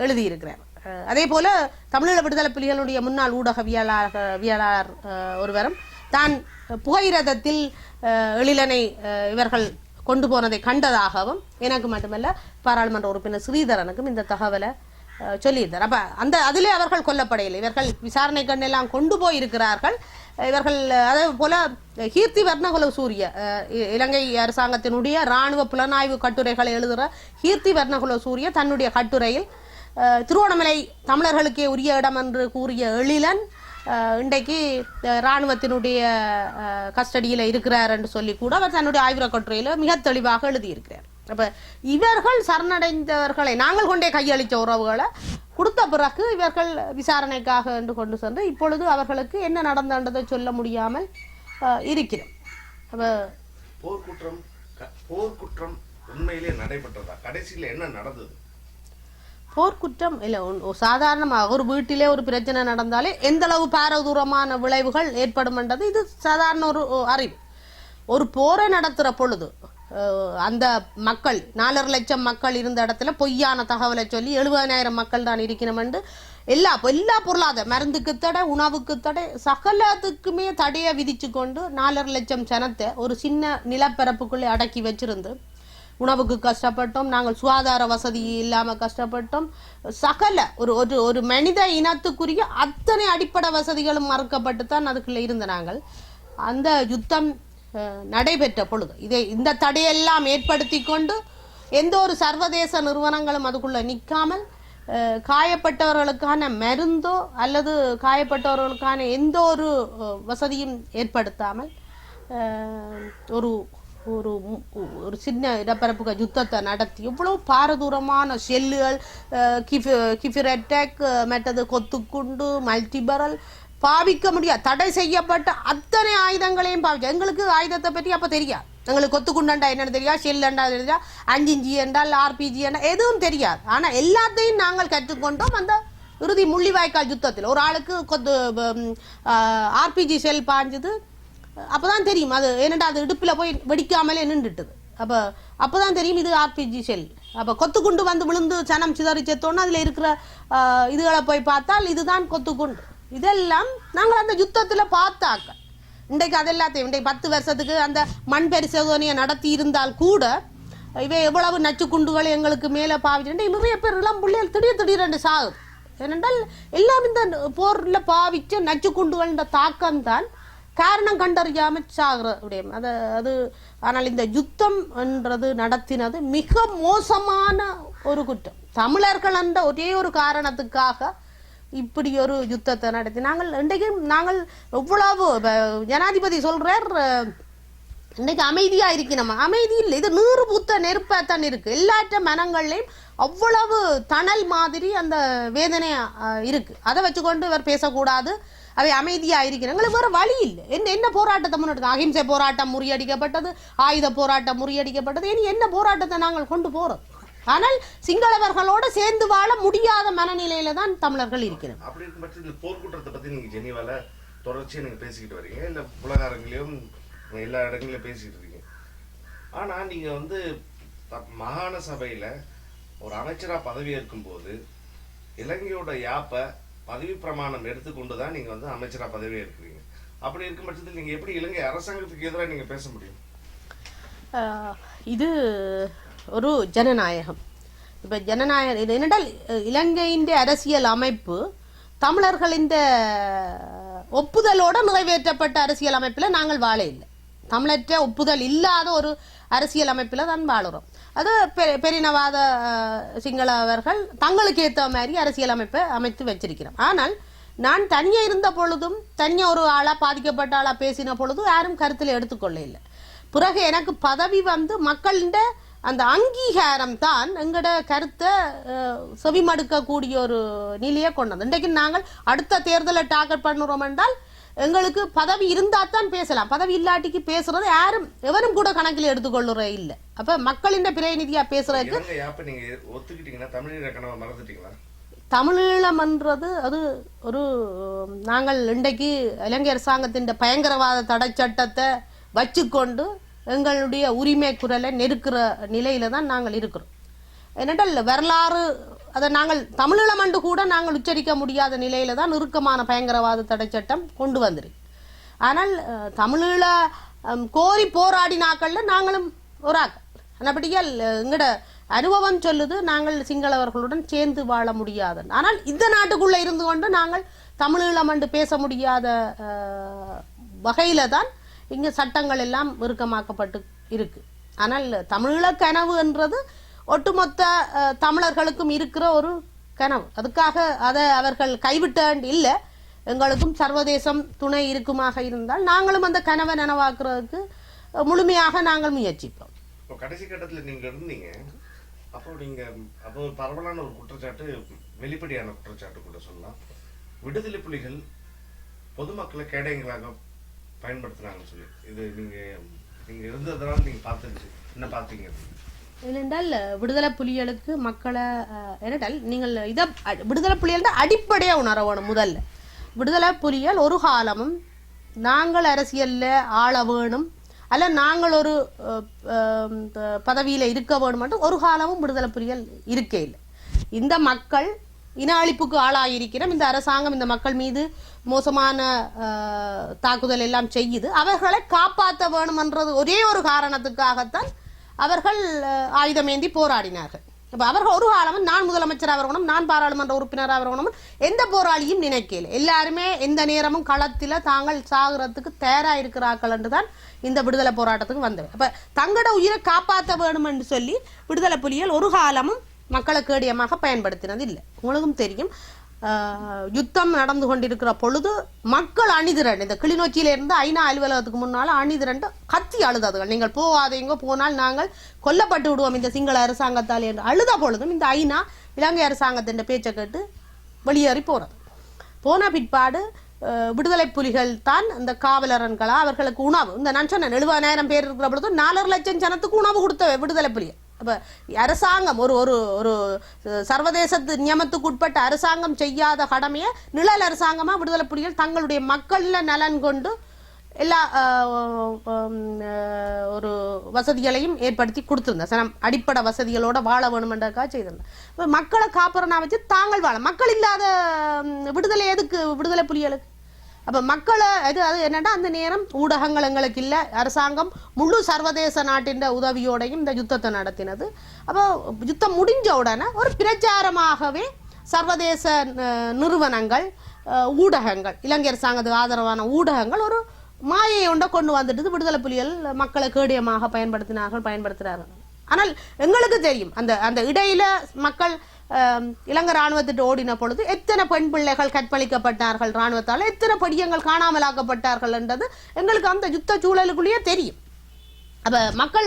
எழுதியிருக்கிறார். அதே போல தமிழீழ விடுதலை புலிகளுடைய முன்னாள் ஊடகவியலாளர் ஒருவரும் தான் புகையிரதத்தில் எழிலனை இவர்கள் கொண்டு போனதை கண்டதாகவும் எனக்கு மட்டுமல்ல பாராளுமன்ற உறுப்பினர் ஸ்ரீதரனுக்கும் இந்த தகவலை சொல்லியிருந்தார். அப்ப அதிலே அவர்கள் கொல்லப்படையில் இவர்கள் விசாரணை கண்ணெல்லாம் கொண்டு போயிருக்கிறார்கள். இவர்கள் அதே போல கீர்த்தி வர்ணகுல சூரிய இலங்கை அரசாங்கத்தினுடைய இராணுவ புலனாய்வு கட்டுரைகளை எழுதுகிற கீர்த்தி வர்ணகுல சூரிய தன்னுடைய கட்டுரையில் திருவோணமலை தமிழர்களுக்கே உரிய இடம் என்று கூறிய எழிலன் இன்றைக்கு இராணுவத்தினுடைய கஸ்டடியில் இருக்கிறார் என்று சொல்லி கூட அவர் தன்னுடைய ஆய்வுரை கட்டுரையில் மிக தெளிவாக எழுதியிருக்கிறார். அப்போ இவர்கள் சரணடைந்தவர்களை நாங்கள் கொண்டே கையளித்த உறவுகளை கொடுத்த பிறகு இவர்கள் விசாரணைக்காக என்று கொண்டு சென்று இப்பொழுது அவர்களுக்கு என்ன நடந்ததை சொல்ல முடியாமல் இருக்கிறோம். அப்போ போர்க்குற்றம் உண்மையிலே நடைபெற்றதா? கடைசியில் என்ன நடந்தது? போர்க்குற்றம் இல்லை, சாதாரணமாக ஒரு வீட்டிலே ஒரு பிரச்சனை நடந்தாலே எந்த அளவு பாரதூரமான விளைவுகள் ஏற்படும் என்றது இது சாதாரண ஒரு அறிவு. ஒரு போரை நடத்துகிற பொழுது அந்த மக்கள் 4.5 லட்சம் மக்கள் இருந்த இடத்துல பொய்யான தகவலை சொல்லி 70,000 மக்கள் தான் இருக்கணும் என்று எல்லா பொருளாதார மருந்துக்கு தடை, உணவுக்கு தடை, சகலத்துக்குமே தடையை விதிச்சு கொண்டு 4.5 லட்சம் ஜனத்தை ஒரு சின்ன நிலப்பரப்புக்குள்ளே அடக்கி வச்சிருந்து உணவுக்கு கஷ்டப்பட்டோம், நாங்கள் சுகாதார வசதி இல்லாமல் கஷ்டப்பட்டோம், சகல ஒரு மனித இனத்துக்குரிய அத்தனை அடிப்படை வசதிகளும் மறுக்கப்பட்டு தான் அதுக்குள்ளே இருந்த நாங்கள். அந்த யுத்தம் நடைபெற்ற பொழுது இந்த தடையெல்லாம் ஏற்படுத்தி கொண்டு எந்த ஒரு சர்வதேச நிறுவனங்களும் அதுக்குள்ள நிற்காமல் காயப்பட்டவர்களுக்கான மருந்தோ அல்லது காயப்பட்டவர்களுக்கான எந்த ஒரு வசதியும் ஏற்படுத்தாமல் ஒரு ஒரு ஒரு சின்ன இடப்பரப்புக்கு யுத்தத்தை நடத்தி எவ்வளோ பாரதூரமான ஷெல்லுகள், கிஃபிர் அட்டாக், மற்றது கொத்துக்குண்டு, மல்டிபரல் பாவிக்க முடியாது தடை செய்யப்பட்ட அத்தனை ஆயுதங்களையும் பாவிச்சோம். எங்களுக்கு ஆயுதத்தை பற்றி அப்போ தெரியாது. எங்களுக்கு கொத்துக்குண்டா என்னன்னு தெரியாது, ஷெல்லண்டா தெரியாது, 5 என்றால் RPG என்றால் எதுவும் தெரியாது. ஆனால் எல்லாத்தையும் நாங்கள் கற்றுக்கொண்டோம் அந்த இறுதி முள்ளிவாய்க்கால் யுத்தத்தில். ஒரு ஆளுக்கு RPG ஷெல் பாஞ்சது அப்போதான் தெரியும் அது என்னடா அது இடுப்பில் போய் வெடிக்காமலே நின்றுட்டுது. அப்போதான் தெரியும் இது RPG ஷெல். அப்போ கொத்துக்குண்டு வந்து விழுந்து சனம் சிதறி செத்தோன்னு அதில் இருக்கிற இதுகளை போய் பார்த்தால் இதுதான் கொத்துக்குண்டு. இதெல்லாம் நாங்கள் அந்த யுத்தத்தில் பார்த்தாக்க இன்றைக்கு அதெல்லாத்தையும் இன்றைக்கு 10 வருஷத்துக்கு அந்த மண் பரிசோதனையை நடத்தி இருந்தால் கூட இவை எவ்வளவு நச்சுக்குண்டுகளை எங்களுக்கு மேலே பாவிச்சு நிறைய பேர் இளம் பிள்ளைகள் திடீரென்று சாகுது. ஏனென்றால் எல்லாம் இந்த போரில் பாவிச்ச நச்சுக்குண்டுகள்ன்ற தாக்கம்தான் காரணம் கண்டறியாமல் சாகிற விடயம் அது. ஆனால் இந்த யுத்தம் என்றது நடத்தினது மிக மோசமான ஒரு குற்றம். தமிழர்கள் என்ற ஒரே ஒரு காரணத்துக்காக இப்படி ஒரு யுத்தத்தை நடத்தி நாங்கள் எவ்வளவு ஜனாதிபதி சொல்றார் இன்னைக்கு அமைதியா இருக்கணும். அமைதி இல்லை, இது நீறு பூத்த நெருப்பாத்தான் இருக்கு. எல்லாற்ற மனங்கள்லையும் அவ்வளவு தணல் மாதிரி அந்த வேதனை இருக்கு. அதை வச்சுக்கொண்டு இவர் பேசக்கூடாது, அவை அமைதியா இருக்கிறாங்க. எங்களுக்கு வேற வழி இல்லை. என்ன போராட்டத்தை முன்னெடுத்து அகிம்சை போராட்டம் முறியடிக்கப்பட்டது, ஆயுத போராட்டம் முறியடிக்கப்பட்டது. இனி என்ன போராட்டத்தை நாங்கள் கொண்டு போறோம்? ஆனால் சிங்களவர்களோடு சேர்ந்து வாழ முடியாத மனநிலையில தான் தமிழர்கள் இருக்கிறோம். அப்படி இருக்கும் பட்சத்தில் இந்த போர்க்குற்றத்தை பத்தி நீங்க ஜெனீவால தொடர்ச்சியா நீங்க பேசிக்கிட்டு வரீங்க, இல்ல உலகாரங்களையும் எல்லா இடங்களையும் பேசிக்கிட்டு இருக்கீங்க. ஆனா நீங்க வந்து மாகாண சபையில ஒரு அமைச்சரா பதவி ஏற்கும் போது இலங்கையோட யாப்ப பதவி பிரமாணம் எடுத்துக்கொண்டுதான் நீங்க வந்து அமைச்சரா பதவி ஏற்கிறீங்க. அப்படி இருக்கும் பட்சத்தில் நீங்க எப்படி இலங்கை அரசாங்கத்துக்கு எதிராக நீங்க பேச முடியும்? இது ஒரு ஜனநாயகம். இப்போ ஜனநாயகம் இது என்னென்றால் இலங்கையின் அரசியல் அமைப்பு தமிழர்களின் ஒப்புதலோடு நிறைவேற்றப்பட்ட அரசியல் அமைப்பில் நாங்கள் வாழ இல்லை. தமிழற்ற ஒப்புதல் இல்லாத ஒரு அரசியல் அமைப்பில் தான் வாழுறோம். அது பெரினவாத சிங்களவர்கள் தங்களுக்கு ஏற்ற மாதிரி அரசியல் அமைப்பை அமைத்து வச்சிருக்கிறோம். ஆனால் நான் தனியே இருந்த பொழுதும் தனியாக ஒரு ஆளாக பாதிக்கப்பட்ட ஆளாக பேசின பொழுதும் யாரும் கருத்தில் எடுத்துக்கொள்ள இல்லை. பிறகு எனக்கு பதவி வந்து மக்களின் அந்த அங்கீகாரம் தான் எங்களோட கருத்தை செவிமடுக்கக்கூடிய ஒரு நிலையை கொண்டது. இன்றைக்கு நாங்கள் அடுத்த தேர்தலை டார்கெட் பண்ணுறோம் என்றால் எங்களுக்கு பதவி இருந்தால் தான் பேசலாம். பதவி இல்லாட்டிக்கு பேசுறது யாரும் எவரும் கூட கணக்கில் எடுத்துக்கொள்ளுற இல்லை. அப்ப மக்களின் பிரதிநிதியா பேசுறதுக்கு தமிழீழம் என்றது அது ஒரு நாங்கள் இன்றைக்கு இலங்கை அரசாங்கத்தின் பயங்கரவாத தடை சட்டத்தை வச்சுக்கொண்டு எங்களுடைய உரிமை குரலை நெருக்கிற நிலையில தான் நாங்கள் இருக்கிறோம். என்னென்றால் வரலாறு அதை நாங்கள் தமிழீழம் என்று கூட நாங்கள் உச்சரிக்க முடியாத நிலையில தான் இறுக்கமான பயங்கரவாத தடை சட்டம் கொண்டு வந்திருக்கு. ஆனால் தமிழீழ கோரி போராடினாக்கள்ல நாங்களும் ஒரு ஆக்கள். அப்படியால் எங்களோட அனுபவம் சொல்லுது நாங்கள் சிங்களவர்களுடன் சேர்ந்து வாழ முடியாது. ஆனால் இந்த நாட்டுக்குள்ள இருந்து கொண்டு நாங்கள் தமிழீழம் என்று பேச முடியாத வகையில தான் இங்கே சட்டங்கள் எல்லாம் இறுக்கமாக்கப்பட்டு இருக்கு. ஆனால் தமிழீழ கனவு என்றது ஒட்டுமொத்த தமிழர்களுக்கும் இருக்கிற ஒரு கனவு. அதுக்காக அதை அவர்கள் கைவிட்ட இல்லை. எங்களுக்கும் சர்வதேசம் துணை இருக்குமாக இருந்தால் நாங்களும் அந்த கனவை நனவாக்குறதுக்கு முழுமையாக நாங்கள் முயற்சிப்போம். இப்போ கடைசி கட்டத்தில் நீங்கள் இருந்தீங்க, அப்போ பரவலான ஒரு குற்றச்சாட்டு, வெளிப்படையான குற்றச்சாட்டு கூட சொல்லலாம், விடுதலை புலிகள் பொதுமக்களை கேடயங்களாக பயன்படுத்துனாங்கன்னு சொல்லி. இது நீங்க இருந்ததுனால நீங்க பார்த்தது என்ன பார்த்தீங்க? ஏனென்றால் விடுதலை புலிகளுக்கு மக்களை ஏனென்றால் நீங்கள் இதை விடுதலை புலிகள் அடிப்படையாக உணர வேணும். முதல்ல விடுதலை புலிகள் ஒரு காலமும் நாங்கள் அரசியலில் ஆள வேணும் அல்ல நாங்கள் ஒரு பதவியில் இருக்க வேணும் மட்டும் ஒரு காலமும் விடுதலை புலிகள் இருக்கே இல்லை. இந்த மக்கள் இன அழிப்புக்கு ஆளாயிருக்கிறோம், இந்த அரசாங்கம் இந்த மக்கள் மீது மோசமான தாக்குதல் எல்லாம் செய்யுது, அவர்களை காப்பாற்ற வேணுமென்றது ஒரே ஒரு காரணத்துக்காகத்தான் அவர்கள் ஆயுதமேந்தி போராடினார்கள். இப்போ அவர்கள் ஒரு காலமும் நான் முதலமைச்சராக வரணும், நான் பாராளுமன்ற உறுப்பினராக வரணும் எந்த போராளியும் நினைக்கல. எல்லாருமே எந்த நேரமும் களத்தில் தாங்கள் சாகிறதுக்கு தயாராக இருக்கிறார்கள் என்று தான் இந்த விடுதலை போராட்டத்துக்கு வந்தது. அப்போ தங்களோட உயிரை காப்பாற்ற வேணும் என்று சொல்லி விடுதலை புலிகள் ஒரு காலமும் மக்களை கேடியமாக பயன்படுத்தினது இல்லை. உங்களுக்கும் தெரியும், யுத்தம் நடந்து கொண்டிருக்கிற பொழுது மக்கள் அணிதிரண்டு, இந்த கிளிநொச்சியிலிருந்து ஐநா அலுவலகத்துக்கு முன்னால் அணிதிரண்டு கத்தி அழுதாதுகள், நீங்கள் போகாதீங்க, போனால் நாங்கள் கொல்லப்பட்டு விடுவோம் இந்த சிங்கள அரசாங்கத்தால் என்று அழுத பொழுதும் இந்த ஐநா இலங்கை அரசாங்கத்தின் பேச்சை கேட்டு வெளியேறி போன பிற்பாடு விடுதலை புலிகள் தான் இந்த காவலரன்களா அவர்களுக்கு உணவு, இந்த நான் சொன்னேன் 70,000 பேர் இருக்கிற பொழுது 4.5 லட்சம் ஜனத்துக்கு உணவு கொடுத்த விடுதலை புலிகள். அப்போ அரசாங்கம் ஒரு ஒரு ஒரு சர்வதேசத்து நியமத்துக்கு உட்பட்ட அரசாங்கம் செய்யாத கடமையை நிழல் அரசாங்கமாக விடுதலை புலிகள் தங்களுடைய மக்களில் நலன் கொண்டு எல்லா ஒரு வசதிகளையும் ஏற்படுத்தி கொடுத்துருந்தேன். சனம் அடிப்படை வசதிகளோட வாழ வேணுமென்றக்காக செய்திருந்தேன். இப்போ மக்களை காப்புறனா வச்சு தாங்கள் வாழ, மக்கள் இல்லாத விடுதலை எதுக்கு விடுதலை புலிகளுக்கு? அப்போ மக்களை அது என்னன்னா அந்த நேரம் ஊடகங்கள் எங்களுக்கு இல்லை, அரசாங்கம் முழு சர்வதேச நாட்டின் உதவியோடையும் இந்த யுத்தத்தை நடத்தினது. அப்போ யுத்தம் முடிஞ்ச உடனே ஒரு பிரச்சாரமாகவே சர்வதேச நிறுவனங்கள், ஊடகங்கள், இலங்கை அரசாங்கத்துக்கு ஆதரவான ஊடகங்கள் ஒரு மாயை ஒன்றை கொண்டு வந்துட்டு விடுதலை புலிகள் மக்களை கேடியமாக பயன்படுத்தினார்கள். ஆனால் எங்களுக்கு தெரியும் அந்த அந்த இடையில மக்கள் இலங்கை இராணுவத்திட்டு ஓடின பொழுது எத்தனை பெண் பிள்ளைகள் கற்பழிக்கப்பட்டார்கள், இராணுவத்தால் எத்தனை படியங்கள் காணாமலாக்கப்பட்டார்கள் என்றது எங்களுக்கு அந்த யுத்த சூழலுக்குள்ளேயே தெரியும். அப்போ மக்கள்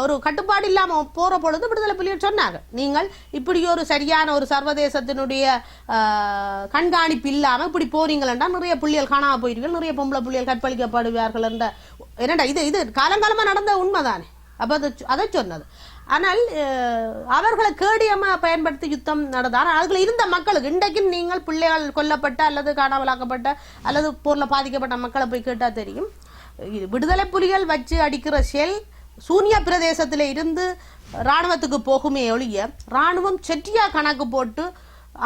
ஒரு கட்டுப்பாடு இல்லாமல் போகிற பொழுது விடுதலை புலிகள் சொன்னாங்க, நீங்கள் இப்படி ஒரு சரியான ஒரு சர்வதேசத்தினுடைய கண்காணிப்பு இல்லாமல் இப்படி போறீங்களா நிறைய புள்ளிகள் காணாமல் போயிருவீர்கள், நிறைய பொம்பளை புள்ளிகள் கற்பழிக்கப்படுவார்கள் என்ற என்னடா இது காலங்காலமாக நடந்த உண்மைதானே. அப்போ அதை சொன்னது. ஆனால் அவர்களை கேடியமாக பயன்படுத்தி யுத்தம் நடந்தார். அதில் இருந்த மக்களுக்கு இன்றைக்கும் நீங்கள் பிள்ளைகள் கொல்லப்பட்ட அல்லது காணாமலாக்கப்பட்ட அல்லது போரில் பாதிக்கப்பட்ட மக்களை போய் கேட்டால் தெரியும், விடுதலை புலிகள் வச்சு அடிக்கிற ஷெல் சூன்ய பிரதேசத்தில் இருந்து இராணுவத்துக்கு போகுமே ஒழிய இராணுவம் செட்டியா கணக்கு போட்டு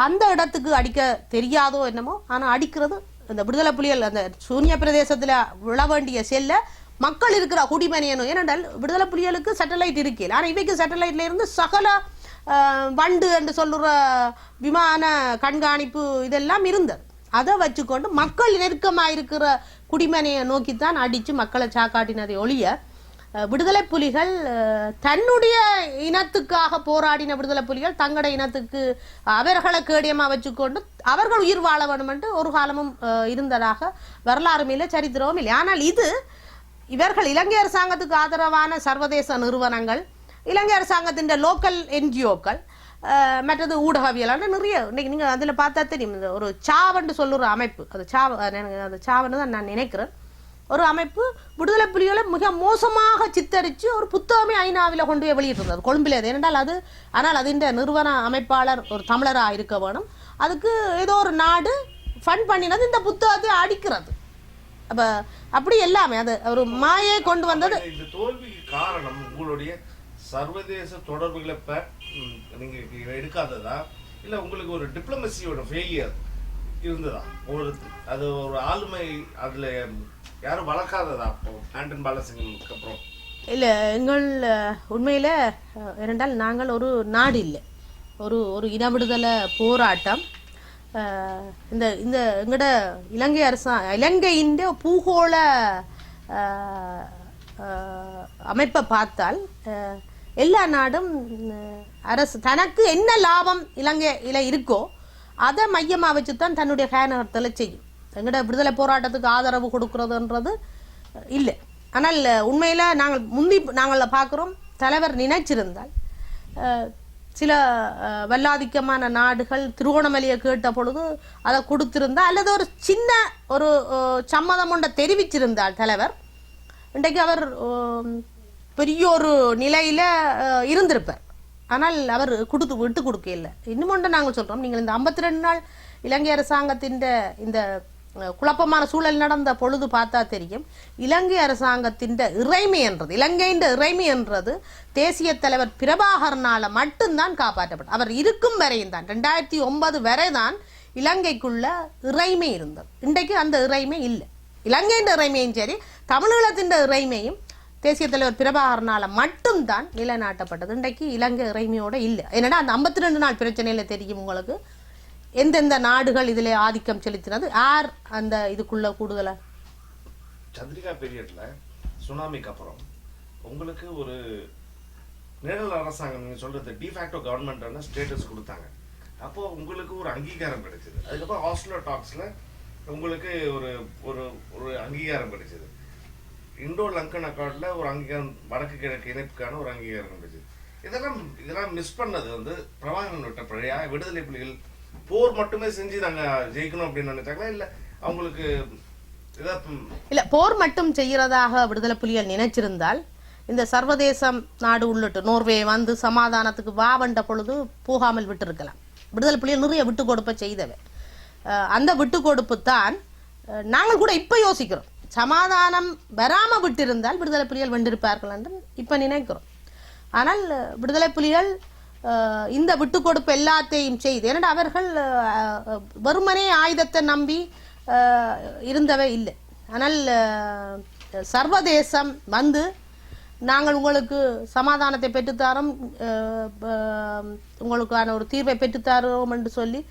அந்த இடத்துக்கு அடிக்க தெரியாதோ என்னமோ, ஆனால் அடிக்கிறது இந்த விடுதலை புலிகள் அந்த சூன்ய பிரதேசத்தில் விழ வேண்டிய ஷெல்லை மக்கள் இருக்கிற குடிமனியனும். ஏனென்றால் விடுதலை புலிகளுக்கு சேட்டலைட் இருக்கல, ஆனால் இவைக்கு சேட்டலைட்ல இருந்து சகல வண்டு என்று சொல்லுற விமான கண்காணிப்பு இதெல்லாம் இருந்தது. அதை வச்சுக்கொண்டு மக்கள் நெருக்கமாக இருக்கிற குடிமனையை நோக்கித்தான் அடித்து மக்களை சாக்காட்டினதை ஒழிய விடுதலை புலிகள் தன்னுடைய இனத்துக்காக போராடின விடுதலை புலிகள் தங்களோட இனத்துக்கு அவர்களை கேடியமாக வச்சுக்கொண்டு அவர்கள் உயிர் வாழ வேண்டும் என்று ஒரு காலமும் இருந்ததாக வரலாறும் இல்லை, சரித்திரமும் இல்லை. ஆனால் இது இவர்கள் இலங்கை அரசாங்கத்துக்கு ஆதரவான சர்வதேச நிறுவனங்கள், இலங்கை அரசாங்கத்தின் லோக்கல் என்ஜிஓக்கள், மற்றது ஊடகவியலான நிறைய இன்னைக்கு நீங்கள் அதில் பார்த்தா தெரியும். ஒரு சாவன்னு சொல்லுற அமைப்பு, அது சாவன்னு தான் நான் நினைக்கிறேன், ஒரு அமைப்பு விடுதலை புலிகளை மிக மோசமாக சித்தரித்து ஒரு புத்தகமே ஐநாவில் கொண்டு போய் வெளியிட்டிருந்தது கொழும்பில். அது ஏனென்றால் அது ஆனால் அதின் நிறுவன அமைப்பாளர் ஒரு தமிழராக இருக்க வேணும், அதுக்கு ஏதோ ஒரு நாடு ஃபண்ட் பண்ணினது இந்த புத்தகத்தை அடிக்கிறது. அப்போ அப்படி எல்லாமே அது ஒரு மாயை கொண்டு வந்தது. இந்த தோல்விக்கு காரணம் உங்களுடைய சர்வதேச தொடர்புகளை நீங்க எடுக்காததா, இல்ல உங்களுக்கு ஒரு டிப்ளமசியோட ஃபெயிலியர் இருந்ததா, அது ஒரு ஆளுமை அதுல யாரும் வளர்க்காததா அப்போ ஆண்டன் பாலசிங்கனுக்கு அப்புறம்? இல்லை, எங்கள் உண்மையில் இரண்டால் நாங்கள் ஒரு நாடு இல்லை, ஒரு ஒரு இன விடுதலை போராட்டம். இந்த இந்த எங்களோட இலங்கையின் பூகோள அமைப்பை பார்த்தால் எல்லா நாடும் அரசு தனக்கு என்ன லாபம் இலங்கையில் இருக்கோ அதை மையமாக வச்சு தான் தன்னுடைய கேனகத்தில் செய்யும். எங்கட விடுதலை போராட்டத்துக்கு ஆதரவு கொடுக்கறதுன்றது இல்லை. ஆனால் உண்மையில் நாங்கள் பார்க்குறோம், தலைவர் நினைச்சிருந்தால் சில வல்லாதிக்கமான நாடுகள் திருகோணமலையை கேட்ட பொழுது அதை கொடுத்திருந்தா, அல்லது ஒரு சின்ன ஒரு சம்மதம் ஒன்றை தெரிவிச்சிருந்தால் தலைவர், இன்றைக்கு அவர் பெரிய ஒரு நிலையில் இருந்திருப்பார். ஆனால் அவர் விட்டு கொடுக்க இல்லை. இன்னும் ஒன்று நாங்கள் சொல்கிறோம், நீங்கள் இந்த 52 நாள் இலங்கை அரசாங்கத்தின் இந்த குழப்பமான சூழல் நடந்த பொழுது பார்த்தா தெரியும், இலங்கை அரசாங்கத்தின் இறைமை என்றது, இலங்கையின் இறைமை என்றது தேசிய தலைவர் பிரபாகரனால மட்டும்தான் காப்பாற்றப்பட்டது. அவர் இருக்கும் வரையும் தான் 2009 வரை தான் இலங்கைக்குள்ள இறைமை இருந்தது. இன்றைக்கு அந்த இறைமை இல்லை. இலங்கையின் இறைமையும் சரி, தமிழீழத்தின் இறைமையும் தேசிய தலைவர் பிரபாகரனால மட்டும்தான் நிலைநாட்டப்பட்டது. இன்றைக்கு இலங்கை இறைமையோட இல்லை. என்னடா அந்த 52 நாள் பிரச்சனையில தெரியும் உங்களுக்கு எந்தெந்த நாடுகள் இதில் ஆதிக்கம் செலுத்தினது, யார் அந்த இதுக்குள்ள கூடுதலா. சந்திரிகா பீரியட்ல சுனாமிக்கு அப்புறம் உங்களுக்கு ஒரு நிழல் அரசாங்கம், நீங்க சொல்றது டிஃபேக்டோ கவர்மெண்ட் ஸ்டேட்டஸ் கொடுத்தாங்க. அப்போ உங்களுக்கு ஒரு அங்கீகாரம் கிடைச்சது. அதுக்கப்புறம் ஆஸ்லோ டாக்ஸ்ல உங்களுக்கு ஒரு ஒரு ஒரு அங்கீகாரம் கிடைச்சது. இண்டோ லங்கன் அக்கார்ட்ல ஒரு அங்கீகாரம், வடக்கு கிழக்கு இணைப்புக்கான ஒரு அங்கீகாரம் கிடைச்சது. இதெல்லாம் மிஸ் பண்ணது பிரபாகரன் விட்ட பழைய விடுதலை புலிகள் போர் மட்டுமே செஞ்சு நாங்க ஜெயிக்கணும் அப்படின்னு நினைச்சாங்களா, இல்ல அவங்களுக்கு இல்ல போர் மட்டும் செய்யறதாக விடுதலை புலிகள் நினைச்சிருந்தால் இந்த சர்வதேசம் நாடு உள்ளிட்டு நோர்வே வந்து சமாதானத்துக்கு வாவண்ட பொழுது போகாமல் விட்டு விடுதலை புலிகள் நிறைய விட்டு கொடுப்ப செய்தவை. அந்த விட்டு கொடுப்பு தான் நாங்கள் கூட இப்ப யோசிக்கிறோம், சமாதானம் வராம விட்டிருந்தால் விடுதலை புலிகள் வென்றிருப்பார்கள் என்று இப்ப நினைக்கிறோம். ஆனால் விடுதலை புலிகள் இந்த விட்டு கொடுப்பு எல்லாத்தையும் செய்து, ஏன்னா அவர்கள் வெறுமனே ஆயுதத்தை நம்பி இருந்தவே இல்லை. ஆனால் சர்வதேசம் வந்து நாங்கள் உங்களுக்கு சமாதானத்தை பெற்றுத்தாரோம், உங்களுக்கான ஒரு தீர்வை பெற்றுத்தாரோம் என்று சொல்லி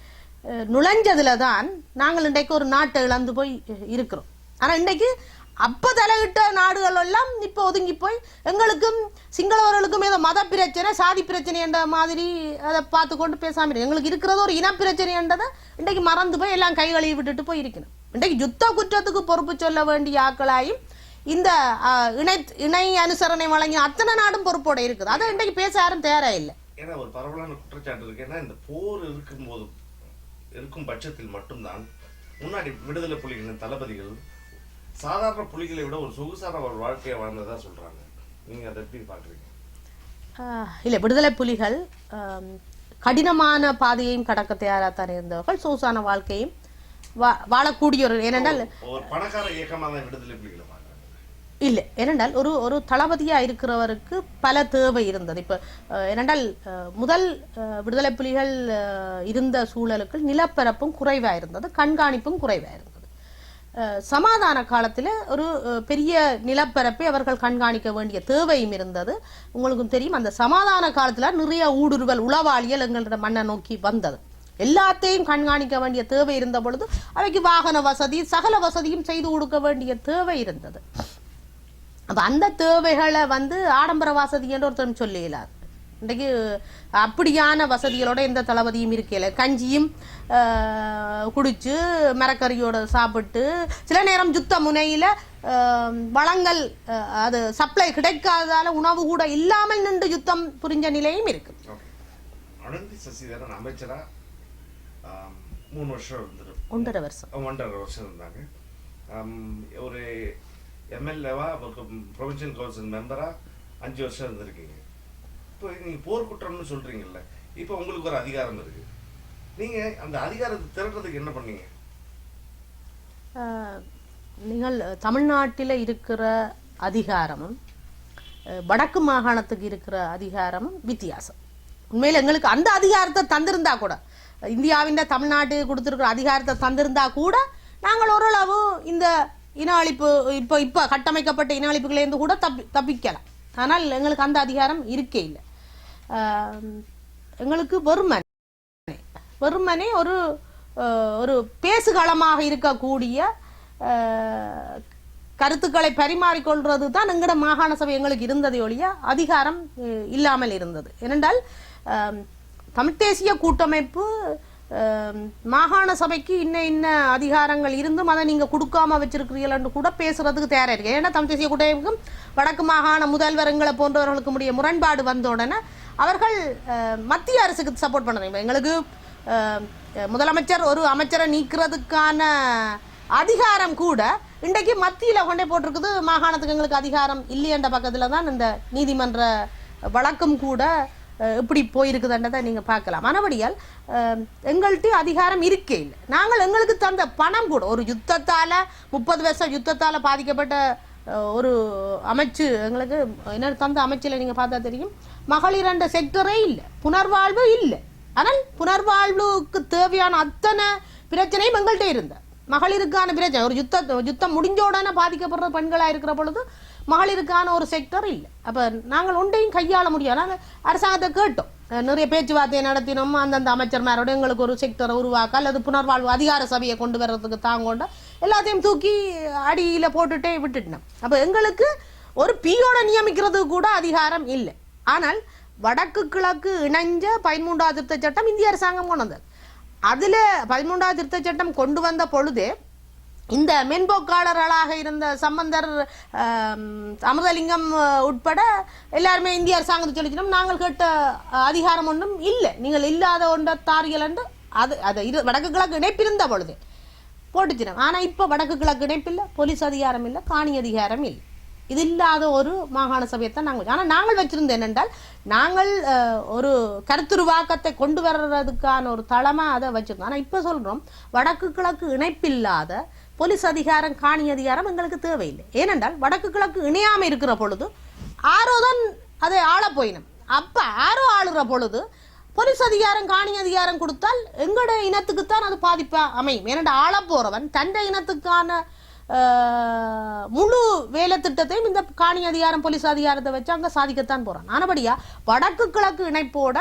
நுழைஞ்சதுல தான் நாங்கள் இன்றைக்கு ஒரு நாட்டை இழந்து போய் இருக்கிறோம். ஆனால் இன்றைக்கு அப்ப தலையிட்ட நாடுகள் எல்லாம் இப்ப ஒதுங்கி போய் எங்களுக்கும் சிங்களவர்களுக்கும் ஏதோ மத பிரச்சனை சாதி பிரச்சனை என்ற மாதிரி அதை பார்த்து கொண்டு பேசாம எங்களுக்கு இருக்கிறது ஒரு இன பிரச்சனை என்றதை இன்றைக்கு மறந்து போய் எல்லாம் கைகளையும் விட்டுட்டு போய் இருக்கணும். இன்றைக்கு யுத்த குற்றத்துக்கு பொறுப்பு சொல்ல வேண்டிய ஆக்களாயும் இந்த இணை அனுசரணை வழங்கி அத்தனை நாடும் பொறுப்போட இருக்குது. அதை இன்றைக்கு பேச யாரும் தயாரா இல்லை. ஏன்னா ஒரு பரவலான குற்றச்சாட்டு இருக்கு. ஏன்னா இந்த போர் இருக்கும் பட்சத்தில் மட்டும்தான் முன்னாடி விடுதலை புலிகளின் தளபதிகள் சாதாரண புலிகளை விட ஒரு சொகுசான ஒரு வாழ்க்கையை வாழ்ந்ததா சொல்றாங்க. நீங்க அதை எப்படி பாக்குறீங்க? இல்ல, விடுதலை புலிகள் கடினமான பாதையையும் கடக்க தயாராத்தான் இருந்தவர்கள், சொகுசான வாழ்க்கையும் வாழக்கூடிய ஒரு, ஏனென்றால் ஒரு பணக்கார இயக்கமாக விடுதலை புலிகளை பாக்குறாங்க. இல்லை, ஏனென்றால் ஒரு தளபதியா இருக்கிறவருக்கு பல தேவை இருந்தது. இப்ப ஏனென்றால் முதல் விடுதலை புலிகள் இருந்த சூழலுக்கு நிலப்பரப்பும் குறைவா இருந்தது, கண்காணிப்பும் குறைவா இருந்தது. சமாதான காலத்தில் ஒரு பெரிய நிலப்பரப்பை அவர்கள் கண்காணிக்க வேண்டிய தேவையும் இருந்தது. உங்களுக்கும் தெரியும், அந்த சமாதான காலத்தில் நிறைய ஊடுருவல் உளவாளியல் எங்களோட மண்ணை நோக்கி வந்தது. எல்லாத்தையும் கண்காணிக்க வேண்டிய தேவை இருந்த பொழுது அவைக்கு வாகன வசதி சகல வசதியும் செய்து கொடுக்க வேண்டிய தேவை இருந்தது. அப்ப அந்த தேவைகளை ஆடம்பர வசதி என்று ஒருத்தர் சொல்லிடலார். இன்றைக்கு அப்படியான வசதிகளோட எந்த தளபதியும் இருக்கல. கஞ்சியும் குடிச்சு மரக்கறியோட சாப்பிட்டு சில நேரம் யுத்த முனையில வளங்கள் அது சப்ளை கிடைக்காதால உணவு கூட இல்லாமல் நின்று யுத்தம் புரிஞ்ச நிலையும் இருக்கு. அனந்தி சசிதரன் அமைச்சரா 3 வருஷம் இருந்தது. 1.5 வருஷம் இருந்தாங்க. ஒரு எம்எல்ஏவா ப்ரொவின்சியல் கவுன்சில் மெம்பரா 5 வருஷம் இருந்திருக்கீங்க. இப்போ நீங்க போர்க்குற்றம்னு சொல்றீங்கல்ல, இப்போ உங்களுக்கு ஒரு அதிகாரம் இருக்கு, நீங்க அந்த அதிகாரத்தை திரட்டுறதுக்கு என்ன பண்ணீங்க? நீங்கள் தமிழ்நாட்டில் இருக்கிற அதிகாரமும் வடக்கு மாகாணத்துக்கு இருக்கிற அதிகாரமும் வித்தியாசம். உண்மையில் எங்களுக்கு அந்த அதிகாரத்தை தந்திருந்தா கூட, இந்தியாவின் தமிழ்நாட்டுக்கு கொடுத்துருக்கிற அதிகாரத்தை தந்திருந்தா கூட நாங்கள் ஓரளவு இந்த இன அழிப்பு இப்போ கட்டமைக்கப்பட்ட இன அழிப்புகளிலிருந்து கூட தப்பிக்கலாம். ஆனால் எங்களுக்கு அந்த அதிகாரம் இருக்கே இல்லை. எங்களுக்கு வெறுமனே ஒரு பேசுகளமாக இருக்கக்கூடிய கருத்துக்களை பரிமாறிக்கொள்றது தான் எங்கட மாகாண சபை எங்களுக்கு இருந்ததை ஒழிய அதிகாரம் இல்லாமல் இருந்தது. ஏனென்றால் தமிழ் தேசிய கூட்டமைப்பு மாகாண சபைக்கு இன்ன அதிகாரங்கள் இருந்தும் அதை நீங்கள் கொடுக்காம வச்சிருக்கிறீங்கன்னு கூட பேசுறதுக்கு தயாராக இருக்கு. ஏன்னா தமிழ் தேசிய கூட்டமைப்புக்கும் வடக்கு மாகாண முதல்வருங்களை போன்றவர்களுக்கு முடிய முரண்பாடு வந்த உடனே அவர்கள் மத்திய அரசுக்கு சப்போர்ட் பண்ணுறாங்க. எங்களுக்கு முதலமைச்சர் ஒரு அமைச்சரை நீக்கிறதுக்கான அதிகாரம் கூட இன்றைக்கு மத்தியில் கொண்டே போட்டிருக்குது. மாகாணத்துக்கு எங்களுக்கு அதிகாரம் இல்லையன்ற பக்கத்தில் தான் இந்த நீதிமன்ற வழக்கம் கூட இப்படி போயிருக்குதுன்றதை நீங்கள் பார்க்கலாம். மறுபடியால் எங்கள்கிட்ட அதிகாரம் இருக்கே இல்லை. நாங்கள் எங்களுக்கு தந்த பணம் கூட ஒரு யுத்தத்தால் 30 வருஷம் யுத்தத்தால் பாதிக்கப்பட்ட ஒரு அமைச்சு எங்களுக்கு என்ன தந்த அமைச்சில் நீங்கள் பார்த்தா தெரியும். மகளிர் என்ற செக்டரே இல்லை, புனர்வாழ்வு இல்லை. ஆனால் புனர்வாழ்வுக்கு தேவையான அத்தனை பிரச்சனையும் எங்கள்கிட்ட இருந்த மகளிருக்கான பிரச்சனை ஒரு யுத்தம் முடிஞ்ச உடனே பாதிக்கப்படுற பெண்களாக இருக்கிற பொழுது மகளிருக்கான ஒரு செக்டர் இல்லை. அப்போ நாங்கள் ஒன்றையும் கையாள முடியாது. நாங்கள் அரசாங்கத்தை கேட்டோம், நிறைய பேச்சுவார்த்தையை நடத்தினோம். அந்தந்த அமைச்சர்மாரோட எங்களுக்கு ஒரு செக்டரை உருவாக்க அல்லது புனர்வாழ்வு அதிகார சபையை கொண்டு வர்றதுக்கு தாங்கொண்ட எல்லாத்தையும் தூக்கி அடியில் போட்டுட்டே விட்டுட்டோம். அப்போ எங்களுக்கு ஒரு பியோட நியமிக்கிறது கூட அதிகாரம் இல்லை. ஆனால் வடக்கு கிழக்கு இணைஞ்ச 13வது திருத்த சட்டம் இந்திய அரசாங்கம் கொண்டு வந்தது. அதில் 13வது திருத்த சட்டம் கொண்டு வந்த பொழுதே இந்த மென்போக்காளர்களாக இருந்த சம்பந்தர் அமிர்தலிங்கம் உட்பட எல்லாருமே இந்திய அரசாங்கத்தை சொல்லிச்சினோம், நாங்கள் கேட்ட அதிகாரம் ஒன்றும் இல்லை, நீங்கள் இல்லாத ஒன்றை தாரியல் என்று அது வடக்கு கிழக்கு இணைப்பிருந்த பொழுது போட்டுச்சினோம். ஆனால் இப்போ வடக்கு கிழக்கு இணைப்பில்லை, போலீஸ் அதிகாரம் இல்லை, காணி அதிகாரம் இல்லை. இது இல்லாத ஒரு மாகாண சபையைத்தான் நாங்கள். ஆனால் நாங்கள் வச்சிருந்தோம் என்னென்றால் நாங்கள் ஒரு கருத்துருவாக்கத்தை கொண்டு வர்றதுக்கான ஒரு தளமாக அதை வச்சுருந்தோம். ஆனால் இப்போ சொல்கிறோம் வடக்கு கிழக்கு இணைப்பில்லாத போலீஸ் அதிகாரம் காணி அதிகாரம் எங்களுக்கு தேவையில்லை. ஏனென்றால் வடக்கு கிழக்கு இணையாமல் இருக்கிற பொழுது ஆரோ தான் அதை ஆள போயிடும். அப்போ ஆரோ ஆளுற பொழுது போலீஸ் அதிகாரம் காணி அதிகாரம் கொடுத்தால் எங்களோட இனத்துக்குத்தான் அது பாதிப்பாக அமையும். ஏனென்றால் ஆள போகிறவன் தண்டை இனத்துக்கான முழு வேலை திட்டத்தையும் இந்த காணி அதிகாரம் போலீஸ் அதிகாரத்தை வச்சு அங்கே சாதிக்கத்தான் போகிறான். ஆனபடியா வடக்கு கிழக்கு இணைப்போட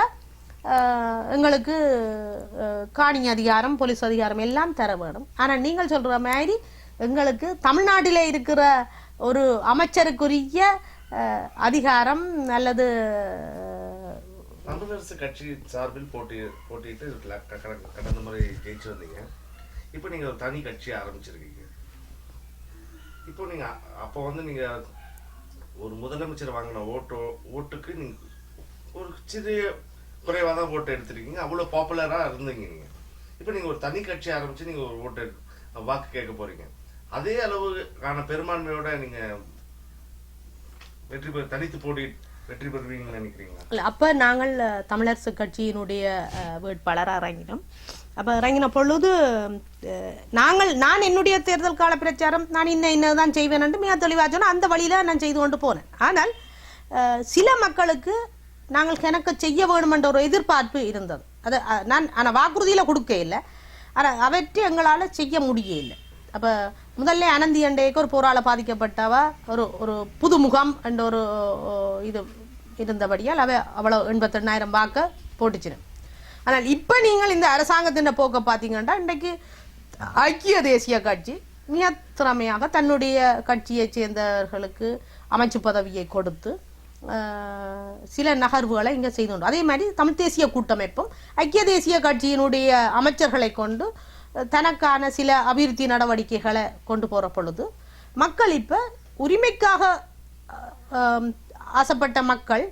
எங்களுக்கு காணி அதிகாரம் போலீஸ் அதிகாரம் எல்லாம் தர வேணும். ஆனால் நீங்கள் சொல்கிற மாதிரி எங்களுக்கு தமிழ்நாட்டில் இருக்கிற ஒரு அமைச்சருக்குரிய அதிகாரம் அல்லது தமிழரசு கட்சி சார்பில் போட்டிட்டு கடந்த முறை ஜெயிச்சு வந்தீங்க. இப்போ நீங்கள் ஒரு தனி கட்சி ஆரம்பிச்சிருக்கீங்க. இப்போ நீங்க அப்போ நீங்க ஒரு முதலமைச்சர் வாங்கின ஓட்டுக்கு நீங்க ஒரு சிறிய குறைவாக தான் ஓட்டு எடுத்துருக்கீங்க. அவ்வளோ பாப்புலரா இருந்தீங்க நீங்க. இப்போ நீங்க ஒரு தனி கட்சி ஆரம்பிச்சு நீங்க ஒரு ஓட்டு வாக்கு கேட்க போறீங்க. அதே அளவுக்கான பெரும்பான்மையோட நீங்க வெற்றி பெறுவீங்கன்னு நினைக்கிறீங்களா? இல்லை, அப்போ நாங்கள் தமிழரசு கட்சியினுடைய வேட்பாளராக இறங்கினோம். அப்போ இறங்கின பொழுது நான் என்னுடைய தேர்தல் கால பிரச்சாரம் நான் இன்னதான் செய்வேன் என்று மிக தெளிவாக சொன்னால் அந்த வழியில் நான் செய்து கொண்டு போனேன். ஆனால் சில மக்களுக்கு நாங்கள் கணக்கு செய்ய வேணும் என்ற ஒரு எதிர்பார்ப்பு இருந்தது. அது ஆனால் வாக்குறுதியில் கொடுக்க இல்லை, ஆனால் அவற்றை எங்களால் செய்ய முடியலை. அப்போ முதல்ல அனந்தி அண்டைக்கு ஒரு போரால் பாதிக்கப்பட்டவ ஒரு புதுமுகம் என்ற ஒரு இது இருந்தபடியால் அவ்வளோ 88,000 வாக்க போட்டுச்சினேன். ஆனால் இப்போ நீங்கள் இந்த அரசாங்கத்தின் போக்கை பார்த்தீங்கன்னா இன்றைக்கு ஐக்கிய தேசிய கட்சி மிக திறமையாக தன்னுடைய கட்சியை சேர்ந்தவர்களுக்கு அமைச்சு பதவியை கொடுத்து சில நகர்வுகளை இங்கே செய்து கொண்டு, அதே மாதிரி தமிழ் தேசிய கூட்டமைப்பும் ஐக்கிய தேசிய கட்சியினுடைய அமைச்சர்களை கொண்டு தனக்கான சில அபிவிருத்தி நடவடிக்கைகளை கொண்டு போகிற பொழுது மக்கள் இப்போ உரிமைக்காக ஆசைப்பட்ட மக்கள்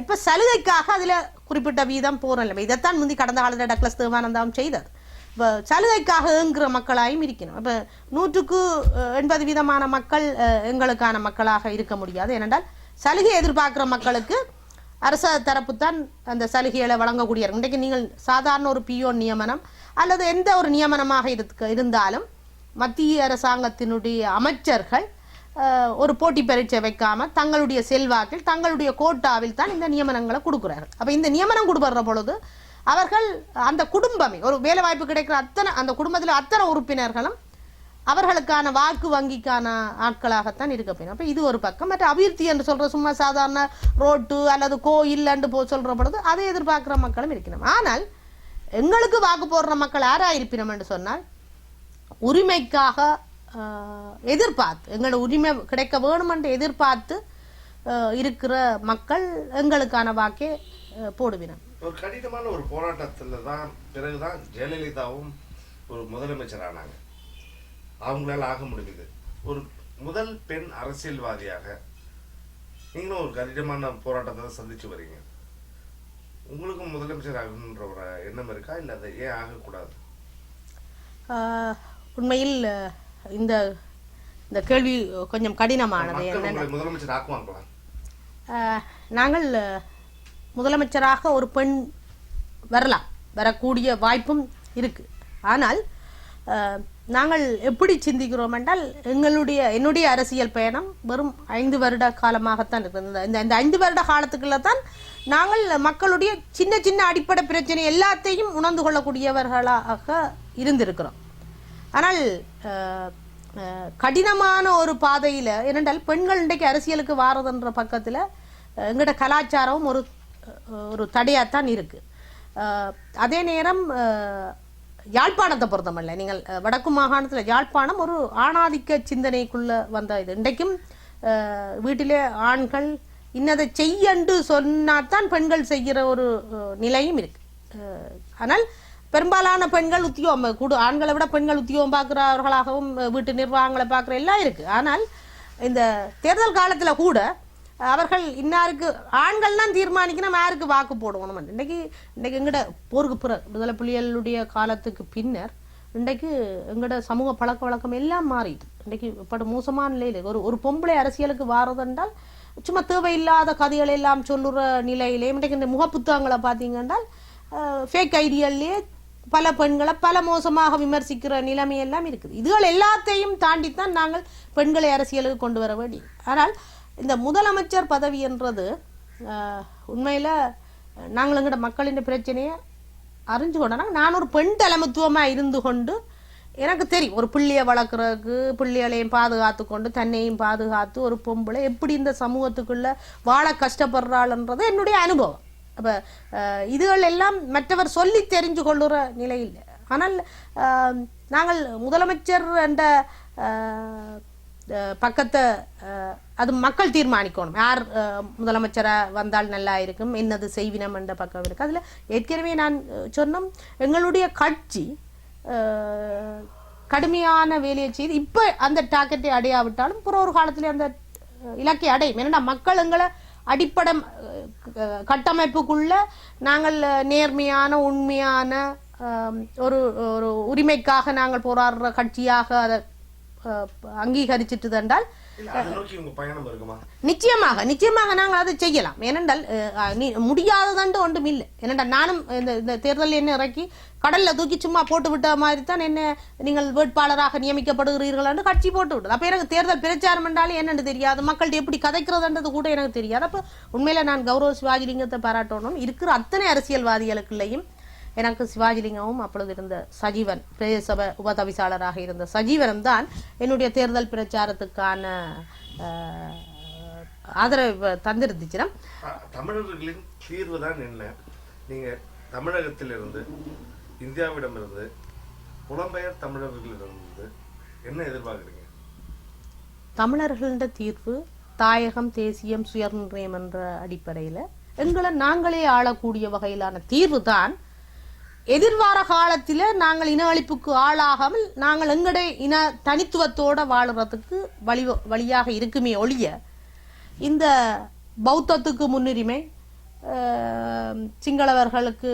இப்போ சலுகைக்காக அதில் குறிப்பிட்ட வீதம் போகிறோம். இதைத்தான் முந்தி கடந்த காலத்தில் டக்ளஸ் தேவானந்தாவும் செய்தது. இப்போ சலுகைக்காக ஏங்குற மக்களாயும் இருக்கணும். இப்போ 100க்கு 80% மக்கள் எங்களுக்கான மக்களாக இருக்க முடியாது. ஏனென்றால் சலுகை எதிர்பார்க்குற மக்களுக்கு அரச தரப்பு தான் அந்த சலுகைகளை வழங்கக்கூடிய. இன்றைக்கு நீங்கள் சாதாரண ஒரு பியோன் நியமனம் அல்லது எந்த ஒரு நியமனமாக இருந்தாலும் மத்திய அரசாங்கத்தினுடைய அமைச்சர்கள் ஒரு போட்டி பரீட்சை வைக்காமல் தங்களுடைய செல்வாக்கில் தங்களுடைய கோட்டாவில் தான் இந்த நியமனங்களை கொடுக்குறார்கள். அப்போ இந்த நியமனம் கொடுப்படுற பொழுது அவர்கள் அந்த குடும்பமே ஒரு வேலை வாய்ப்பு கிடைக்கிற அந்த குடும்பத்தில் அத்தனை உறுப்பினர்களும் அவர்களுக்கான வாக்கு வங்கிக்கான ஆட்களாகத்தான் இருக்க போயிடும். அப்போ இது ஒரு பக்கம். மற்ற அபிவிருத்தி என்று சொல்கிற சும்மா சாதாரண ரோட்டு அல்லது கோயில் என்று சொல்கிற பொழுது அதை எதிர்பார்க்குற மக்களும் இருக்கணும். ஆனால் எங்களுக்கு வாக்கு போடுற மக்கள் யாராக இருப்பினோம் என்று சொன்னால் உரிமைக்காக எதிர்பார்த்து எங்களோட உரிமை கிடைக்க வேணும் என்று எதிர்பார்த்து இருக்கிற மக்கள் எங்களுக்கான வாக்கை போடுவினோம். ஒரு கடினமான ஒரு போராட்டத்தில் தான் பிறகுதான் ஜெயலலிதாவும் ஒரு முதலமைச்சர் ஆனாங்க. அவங்களால ஆக முடியுது. ஒரு முதல் பெண் அரசியல்வாதியாக நீங்களும் ஒரு கடினமான போராட்டத்தை சந்திச்சு வரீங்க. உங்களுக்கும் முதலமைச்சர் ஆகணுன்ற ஒரு எண்ணம் இருக்கா, இல்லை அதை ஏன் ஆகக்கூடாது? உண்மையில் இந்த இந்த கேள்வி கொஞ்சம் கடினமானது. முதலமைச்சர் ஆக்குவாங்களா? நாங்கள் முதலமைச்சராக ஒரு பெண் வரக்கூடிய வாய்ப்பும் இருக்கு. ஆனால் நாங்கள் எப்படி சிந்திக்கிறோம் என்றால், என்னுடைய அரசியல் பயணம் வெறும் 5 வருட காலமாகத்தான் இருக்குது. இந்த 5 வருட காலத்துக்குள்ள தான் நாங்கள் மக்களுடைய சின்ன சின்ன அடிப்படை பிரச்சனை எல்லாத்தையும் உணர்ந்து கொள்ளக்கூடியவர்களாக இருந்திருக்கிறோம். ஆனால் கடினமான ஒரு பாதையில் ஏனென்றால் பெண்கள் இன்றைக்கு அரசியலுக்கு வாரதுன்ற பக்கத்தில் எங்களோட கலாச்சாரம் ஒரு தடையாத்தான் இருக்கு. அதே நேரம் யாழ்ப்பாணத்தை பொறுத்தமல்ல, நீங்கள் வடக்கு மாகாணத்தில் யாழ்ப்பாணம் ஒரு ஆணாதிக்க சிந்தனைக்குள்ள வந்த இது. இன்றைக்கும் வீட்டிலே ஆண்கள் இன்னதை செய்யண்டு சொன்னாதான் பெண்கள் செய்கிற ஒரு நிலையும் இருக்கு. ஆனால் பெரும்பாலான பெண்கள் உத்தியோகம் ஆண்களை விட பெண்கள் உத்தியோகம் பார்க்குறவர்களாகவும் வீட்டு நிர்வாகங்களை பார்க்குற எல்லாம் இருக்கு. ஆனால் இந்த தேர்தல் காலத்தில் கூட அவர்கள் இன்னாருக்கு ஆண்கள் தான் தீர்மானிக்கணும் யாருக்கு வாக்கு போடுவோம். இன்னைக்கு எங்கட போருக்கு விடுதலை புலிகளுடைய காலத்துக்கு பின்னர் இன்றைக்கு எங்கட சமூக பழக்க வழக்கம் எல்லாம் மாறிட்டு இன்றைக்கு இப்படி மோசமான நிலையில் ஒரு பொம்பளை அரசியலுக்கு வாரதென்றால் சும்மா தேவையில்லாத கதைகள் எல்லாம் சொல்லுற நிலையிலே இன்றைக்கு இந்த முகப்புத்தகங்களை பார்த்தீங்கன்னா ஃபேக் ஐடியாலே பல பெண்களை பல மோசமாக விமர்சிக்கிற நிலைமையெல்லாம் இருக்குது. இதுகள் எல்லாத்தையும் தாண்டித்தான் நாங்கள் பெண்களை அரசியலுக்கு கொண்டு வர வேண்டியது. ஆனால் இந்த முதலமைச்சர் பதவி என்றது உண்மையில் நாங்கள் எங்கட மக்களின் பிரச்சனையை அறிஞ்சு கொண்டோம்னா, நான் ஒரு பெண் தலைமைத்துவமாக இருந்து கொண்டு எனக்கு தெரியும் ஒரு பிள்ளையை வளர்க்குறதுக்கு பிள்ளைகளையும் பாதுகாத்து கொண்டு தன்னையும் பாதுகாத்து ஒரு பொம்பளை எப்படி இந்த சமூகத்துக்குள்ள வாழ கஷ்டப்படுறாள்ன்றது என்னுடைய அனுபவம். அப்போ இதுகள் எல்லாம் மற்றவர் சொல்லி தெரிஞ்சு கொள்ளுற நிலையில். ஆனால் நாங்கள் முதலமைச்சர் என்ற பக்கத்தை அது மக்கள் தீர்மானிக்கணும். யார் முதலமைச்சராக வந்தால் நல்லா இருக்கும், என்னது செய்வினம் என்ற பக்கம் இருக்கு. அதில் ஏற்கனவே நான் சொன்னோம், எங்களுடைய கட்சி கடுமையான வேலையை செய்து இப்போ அந்த டார்கெட்டை அடையாவிட்டாலும் புற ஒரு காலத்தில் அந்த இலக்கை அடையும். ஏன்னா மக்கள் எங்களை அடிப்படை கட்டமைப்புக்குள்ள நாங்கள் நேர்மையான உண்மையான ஒரு உரிமைக்காக நாங்கள் போராடுற கட்சியாக அதை அங்கீகரிச்சிட்டு தண்டால் நிச்சயமாக நாங்கள் அதை செய்யலாம். ஏனென்றால் முடியாததண்டு ஒன்றும் இல்லை. ஏனென்றால் நானும் இந்த தேர்தலில் என்ன இறக்கி கடல்ல தூக்கி சும்மா போட்டு விட்ட மாதிரி தான் என்ன நீங்கள் வேட்பாளராக நியமிக்கப்படுகிறீர்கள் என்று கட்சி போட்டு விட்டது. அப்போ எனக்கு தேர்தல் பிரச்சாரம் என்றாலும் என்னென்னு தெரியாது, மக்கள்கிட்ட எப்படி கதைக்கிறதுன்றது கூட எனக்கு தெரியாது. அப்போ உண்மையில நான் கௌரவ சிவாஜிலிங்கத்தை பாராட்டணும். இருக்கிற அத்தனை அரசியல்வாதிகளுக்குள்ளேயும் எனக்கு சிவாஜிலிங்கமும் அப்பொழுது இருந்த சஜீவன் பிரதேசபை உபதவிசாளராக இருந்த சஜீவனும் தான் என்னுடைய தேர்தல் பிரச்சாரத்துக்கான ஆதரவு தந்திருந்துச்சுன்னா. தமிழர்களின் தீர்வு தான் என்ன? நீங்க தமிழகத்திலிருந்து இந்தியாவிடமிருந்து புலம்பெயர் தமிழர்களிடமிருந்து என்ன எதிர்பார்க்குறீங்க? தமிழர்களின் தீர்வு தாயகம் தேசியம் சுயநிர்ணயம் என்ற அடிப்படையில் எங்களை நாங்களே ஆளக்கூடிய வகையிலான தீர்வு தான். எதிர்வார காலத்தில் நாங்கள் இன அழிப்புக்கு ஆளாகாமல் நாங்கள் எங்களுடைய இன தனித்துவத்தோடு வாழுறதுக்கு வழியாக இருக்குமே ஒழிய இந்த பௌத்தத்துக்கு முன்னுரிமை சிங்களவர்களுக்கு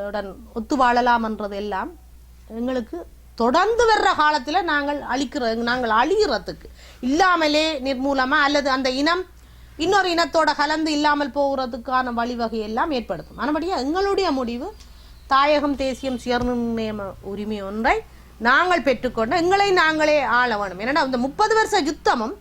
உடன் ஒத்து வாழலாம் என்றது எல்லாம் எங்களுக்கு தொடர்ந்து வர்ற காலத்தில் நாங்கள் அழிகிறதுக்கு இல்லாமலே நிர்மூலமாக அல்லது அந்த இனம் இன்னொரு இனத்தோட கலந்து இல்லாமல் போகிறதுக்கான வழிவகை எல்லாம் ஏற்படுத்தும். மறுபடியும் எங்களுடைய முடிவு தாயகம் தேசியம் சுயநிர்ணய உரிமை ஒன்றை நாங்கள் பெற்றுக்கொண்டு எங்களை நாங்களே ஆள வேணும். ஏன்னா இந்த 30 வருஷ யுத்தமும்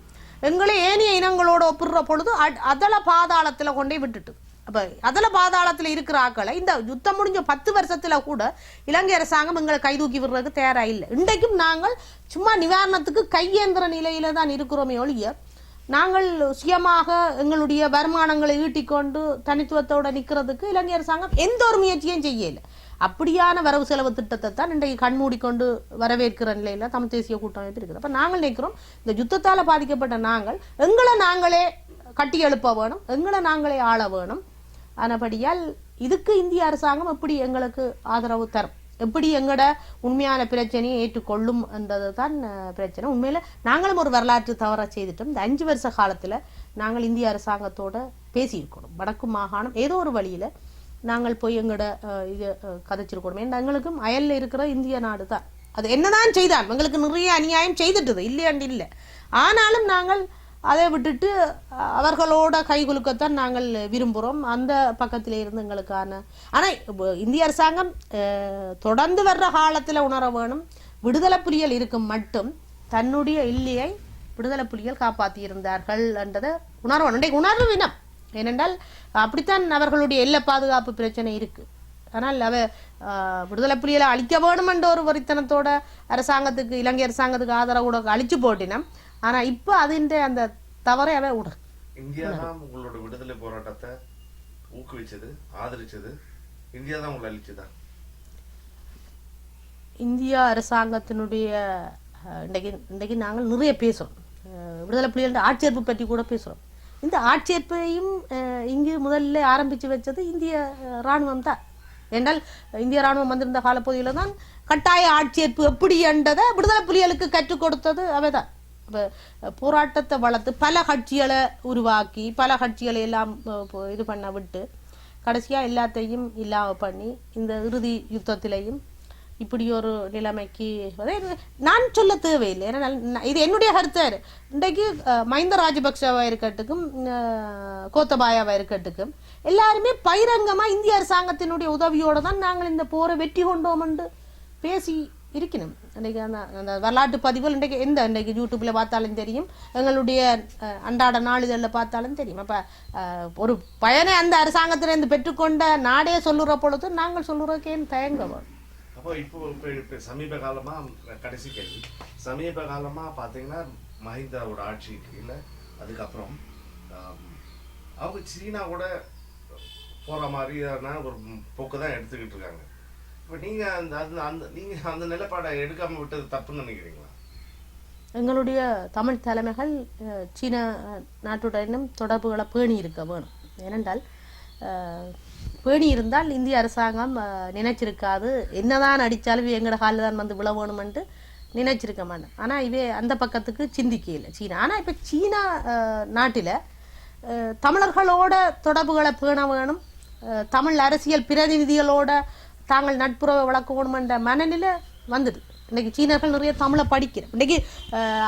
எங்களை ஏனைய இனங்களோட ஒப்பிடுற பொழுது அதல பாதாளத்தில் கொண்டே விட்டுட்டு. அப்போ அதல பாதாளத்தில் இருக்கிற ஆக்களை இந்த யுத்தம் முடிஞ்ச 10 வருஷத்துல கூட இலங்கை அரசாங்கம் எங்களை கைதூக்கி விடுறதுக்கு தயாரா இல்லை. இன்றைக்கும் நாங்கள் சும்மா நிவாரணத்துக்கு கையேந்திர நிலையில தான் இருக்கிறோமே ஒழிய நாங்கள் சுயமாக எங்களுடைய வருமானங்களை ஈட்டிக்கொண்டு தனித்துவத்தோட நிற்கிறதுக்கு இலங்கை அரசாங்கம் எந்த ஒரு முயற்சியும் செய்யல. அப்படியான வரவு செலவு திட்டத்தை தான் இன்றைக்கு கண்மூடிக்கொண்டு வரவேற்கிற நிலையில தமிழ் தேசிய கூட்டமைப்பு இருக்குது. அப்ப நாங்கள் நினைக்கிறோம், இந்த யுத்தத்தால பாதிக்கப்பட்ட எங்களை நாங்களே கட்டி எழுப்ப வேணும், எங்களை நாங்களே ஆள வேணும். ஆனபடியால் இதுக்கு இந்திய அரசாங்கம் எப்படி எங்களுக்கு ஆதரவு தரும், எப்படி எங்களோட உண்மையான பிரச்சனையை ஏற்றுக்கொள்ளும் என்றது தான் பிரச்சனை. உண்மையில நாங்களும் ஒரு வரலாற்று தவற செய்துட்டோம். இந்த 5 வருஷ காலத்துல நாங்கள் இந்திய அரசாங்கத்தோட பேசியிருக்கணும். வடக்கு மாகாணம் ஏதோ ஒரு வழியில நாங்கள் போய் எங்களோட இது கதைச்சிருக்கணும். ஏன்னா எங்களுக்கும் அயல்ல இருக்கிற இந்திய நாடு தான் அது என்னதான் செய்தான், எங்களுக்கு நிறைய அநியாயம் செய்துட்டது இல்லையாண்டு இல்லை. ஆனாலும் நாங்கள் அதை விட்டுட்டு அவர்களோட கைகுலுக்கத்தான் நாங்கள் விரும்புகிறோம். அந்த பக்கத்திலே இருந்து எங்களுக்கான ஆனால் இந்திய அரசாங்கம் தொடர்ந்து வர்ற காலத்தில் உணர வேணும், விடுதலை புலிகள் இருக்கும் மட்டும் தன்னுடைய எல்லையை விடுதலை புலிகள் காப்பாற்றி இருந்தார்கள் என்றதை உணர வேணும். இன்றைக்கு உணர்வு வினம். ஏனென்றால் அப்படித்தான் அவர்களுடைய எல்லை பாதுகாப்பு பிரச்சனை இருக்கு. ஆனால் விடுதலை புலிகளை அழிக்க வேணும் என்ற ஒரு வரித்தனத்தோட அரசாங்கத்துக்கு, இலங்கை அரசாங்கத்துக்கு ஆதரவோட அழிச்சு போட்டினோம். ஆனா இப்ப அதுன்ற அந்த தவறை அவ விட இந்தியா தான் உங்களோட விடுதலை போராட்டத்தை ஊக்குவிச்சது, ஆதரிச்சது. இந்தியா தான் உங்களை அழிச்சதா? இந்தியா அரசாங்கத்தினுடைய இன்றைக்கு நாங்கள் நிறைய பேசுறோம். விடுதலை புலிகள் ஆட்சேர்ப்பு பற்றி கூட பேசுறோம். இந்த ஆட்சேர்ப்பையும் இங்கு முதல்ல ஆரம்பிச்சு வச்சது இந்திய இராணுவம் தான். என்றால் இந்திய ராணுவம் வந்திருந்த காலப்பகுதியில தான் கட்டாய ஆட்சேர்ப்பு எப்படி என்றதை விடுதலை புலிகளுக்கு கற்றுக் கொடுத்தது அவைதான். போராட்டத்தை வளர்த்து பல கட்சிகளை உருவாக்கி பல கட்சிகளை எல்லாம் இது பண்ண விட்டு கடைசியா எல்லாத்தையும் இல்லாம பண்ணி இந்த இறுதி யுத்தத்திலையும் இப்படி ஒரு நிலைமைக்கு நான் சொல்ல தேவையில்லை. ஏன்னா இது என்னுடைய கருத்து. இன்றைக்கு மஹிந்த ராஜபக்சவா இருக்கட்டுக்கும் கோத்தபாயாவா இருக்கட்டுக்கும் எல்லாருமே பகிரங்கமா இந்திய அரசாங்கத்தினுடைய உதவியோட தான் நாங்கள் இந்த போரை வெற்றி கொண்டோம் என்று பேசி இருக்கணும். இன்றைக்கு அந்த வரலாற்று பதிவுகள் இன்றைக்கு யூடியூப்ல பார்த்தாலும் தெரியும், எங்களுடைய அன்றாட நாளிதழில் பார்த்தாலும் தெரியும். அப்ப ஒரு பயனை அந்த அரசாங்கத்திலிருந்து பெற்றுக்கொண்ட நாடே சொல்லுற பொழுது நாங்கள் சொல்லுறதுக்கு ஏன் தயங்க வரும்? அப்போ இப்போ சமீப காலமா கடைசி கேள்வி, சமீப காலமா பாத்தீங்கன்னா மஹிந்தாவோட ஆட்சிக்கு இல்லை, அதுக்கப்புறம் அவங்க சீனா கூட போற மாதிரியான ஒரு போக்கு தான் எடுத்துக்கிட்டு இருக்காங்க. இப்போ நீங்க அந்த நிலைப்பாடை எடுக்காம விட்டது தப்புன்னு நினைக்கிறீங்களா? எங்களுடைய தமிழ் தலைமைகள் சீன நாட்டுடனும் தொடர்புகளை பேணி இருக்க வேணும். ஏனென்றால் பேணி இருந்தால் இந்திய அரசாங்கம் நினைச்சிருக்காது, என்னதான் அடித்தாலும் எங்கட காலில் தான் வந்து விழ வேணுமென்று நினைச்சிருக்க மாட்டேன். ஆனால் இவே அந்த பக்கத்துக்கு சிந்திக்கல சீனா. ஆனால் இப்போ சீனா நாட்டில் தமிழர்களோட தொடர்புகளை பேண வேணும், தமிழ் அரசியல் பிரதிநிதிகளோட தாங்கள் நட்புறவை வளர்க்க வேணுமென்ற மனநிலை வந்துடு. இன்னைக்கு சீனர்கள் நிறைய தமிழை படிக்கிறேன். இன்னைக்கு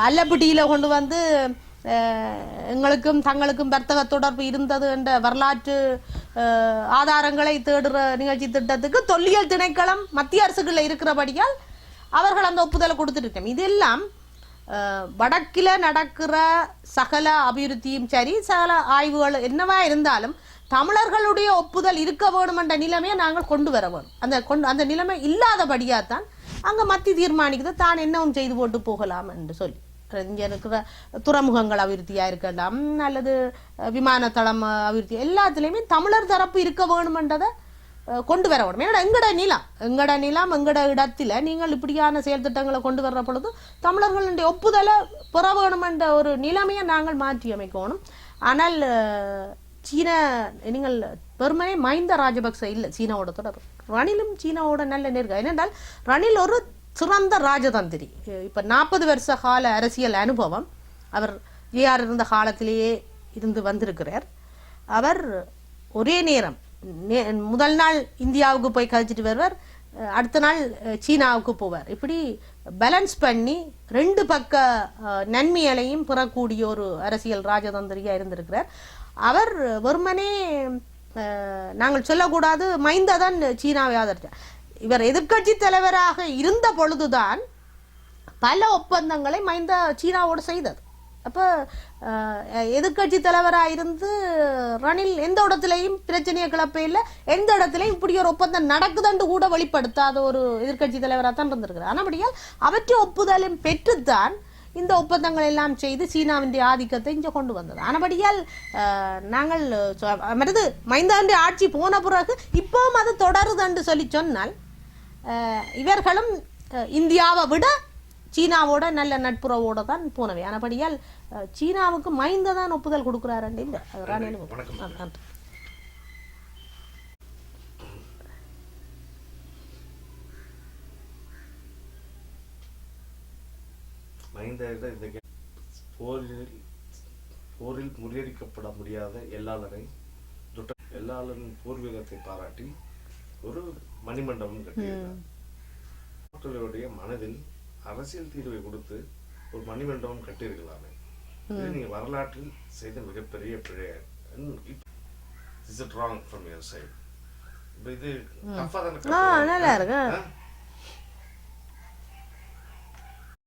அல்லப்பட்டியில் கொண்டு வந்து எங்களுக்கும் தங்களுக்கும் வர்த்தக தொடர்பு இருந்தது என்ற வரலாற்று ஆதாரங்களை தேடுற நிகழ்ச்சி திட்டத்துக்கு தொல்லியல் திணைக்களம் மத்திய அரசுகளில் இருக்கிறபடியால் அவர்கள் அந்த ஒப்புதலை கொடுத்துருக்கோம். இதெல்லாம் வடக்கில் நடக்கிற சகல அபிவிருத்தியும் சரி, சகல ஆய்வுகள் என்னவா இருந்தாலும் தமிழர்களுடைய ஒப்புதல் இருக்க வேணும் என்ற நிலைமையை நாங்கள் கொண்டு வர வேணும். அந்த நிலைமை இல்லாதபடியாத்தான் அங்கே மத்தி தீர்மானிக்குது தான் என்னவும் செய்து போட்டு போகலாம் என்று சொல்லி. இங்கே இருக்கிற துறைமுகங்கள் அபிவிருத்தியாக இருக்கலாம் அல்லது விமானத்தளம் அபிவிருத்தி எல்லாத்துலேயுமே தமிழர் தரப்பு இருக்க வேணுமென்றதை கொண்டு வர வேணும். ஏன்னா எங்கட நிலம் எங்கட இடத்துல நீங்கள் இப்படியான செயல் திட்டங்களை கொண்டு வர்ற பொழுது தமிழர்களுடைய ஒப்புதலை பெற வேணுமென்ற ஒரு நிலைமையை நாங்கள் மாற்றி அமைக்கணும். ஆனால் நீங்கள் பெருமனே மஹிந்த ராஜபக்ச இல்லை சீனாவோட தொடர்பு. ரணிலும் சீனாவோட நல்ல நெருக்கம். ஏனென்றால் ரணில் ஒரு சிறந்த ராஜதந்திரி. இப்போ 40 வருஷ கால அரசியல் அனுபவம் அவர் ஜேஆர் இருந்த காலத்திலேயே இருந்து வந்திருக்கிறார். அவர் ஒரே நேரம் முதல் நாள் இந்தியாவுக்கு போய் கழிச்சிட்டு வருவார், அடுத்த நாள் சீனாவுக்கு போவார். இப்படி பேலன்ஸ் பண்ணி 2 பக்க நன்மைகளையும் பெறக்கூடிய ஒரு அரசியல் ராஜதந்திரியா இருந்திருக்கிறார். அவர் வெறுமனே நாங்கள் சொல்லக்கூடாது மஹிந்த தான் சீனாவை ஆதரித்தார். இவர் எதிர்கட்சி தலைவராக இருந்த பொழுதுதான் பல ஒப்பந்தங்களை மஹிந்த சீனாவோடு செய்தது. அப்போ எதிர்கட்சி தலைவராக இருந்து ரணில் எந்த இடத்துலையும் பிரச்சனையை கிளப்ப இல்லை, எந்த இடத்துலையும் இப்படி ஒரு ஒப்பந்தம் நடக்குதுன்னு கூட வெளிப்படுத்தாத ஒரு எதிர்கட்சி தலைவராக தான் இருந்திருக்கிறார். ஆனபடியால் அவற்றை ஒப்புதலும் பெற்றுத்தான் இந்த ஒப்பந்தங்கள் எல்லாம் செய்து சீனாவின் ஆதிக்கத்தை இங்கே கொண்டு வந்தது. ஆனபடியால் நாங்கள் மற்றது மஹிந்தாவின் ஆட்சி போன பிறகு இப்பவும் அது தொடருது என்று சொல்லி சொன்னால் இவர்களும் இந்தியாவை விட சீனாவோட நல்ல நட்புறவோட தான் போனவை. ஆனபடியால் சீனாவுக்கு மஹிந்த தான் ஒப்புதல் கொடுக்குறாரு. இல்லை மஹிந்த இந்த போரில் முறியடிக்கப்பட முடியாத எல்லாளரின் பூர்வீகத்தை பாராட்டி ஒரு மணிமண்டபம் கட்டியிருந்தார். மக்களுடைய மனதில் அரசியல் தீர்வை கொடுத்து ஒரு மணிமண்டபம் கட்டியிருக்கலாமே. இது நீங்க வரலாற்றில் செய்த மிகப்பெரிய பிழை. Is it wrong from your side? இது தப்பா தானே? நல்லா இருக்கு.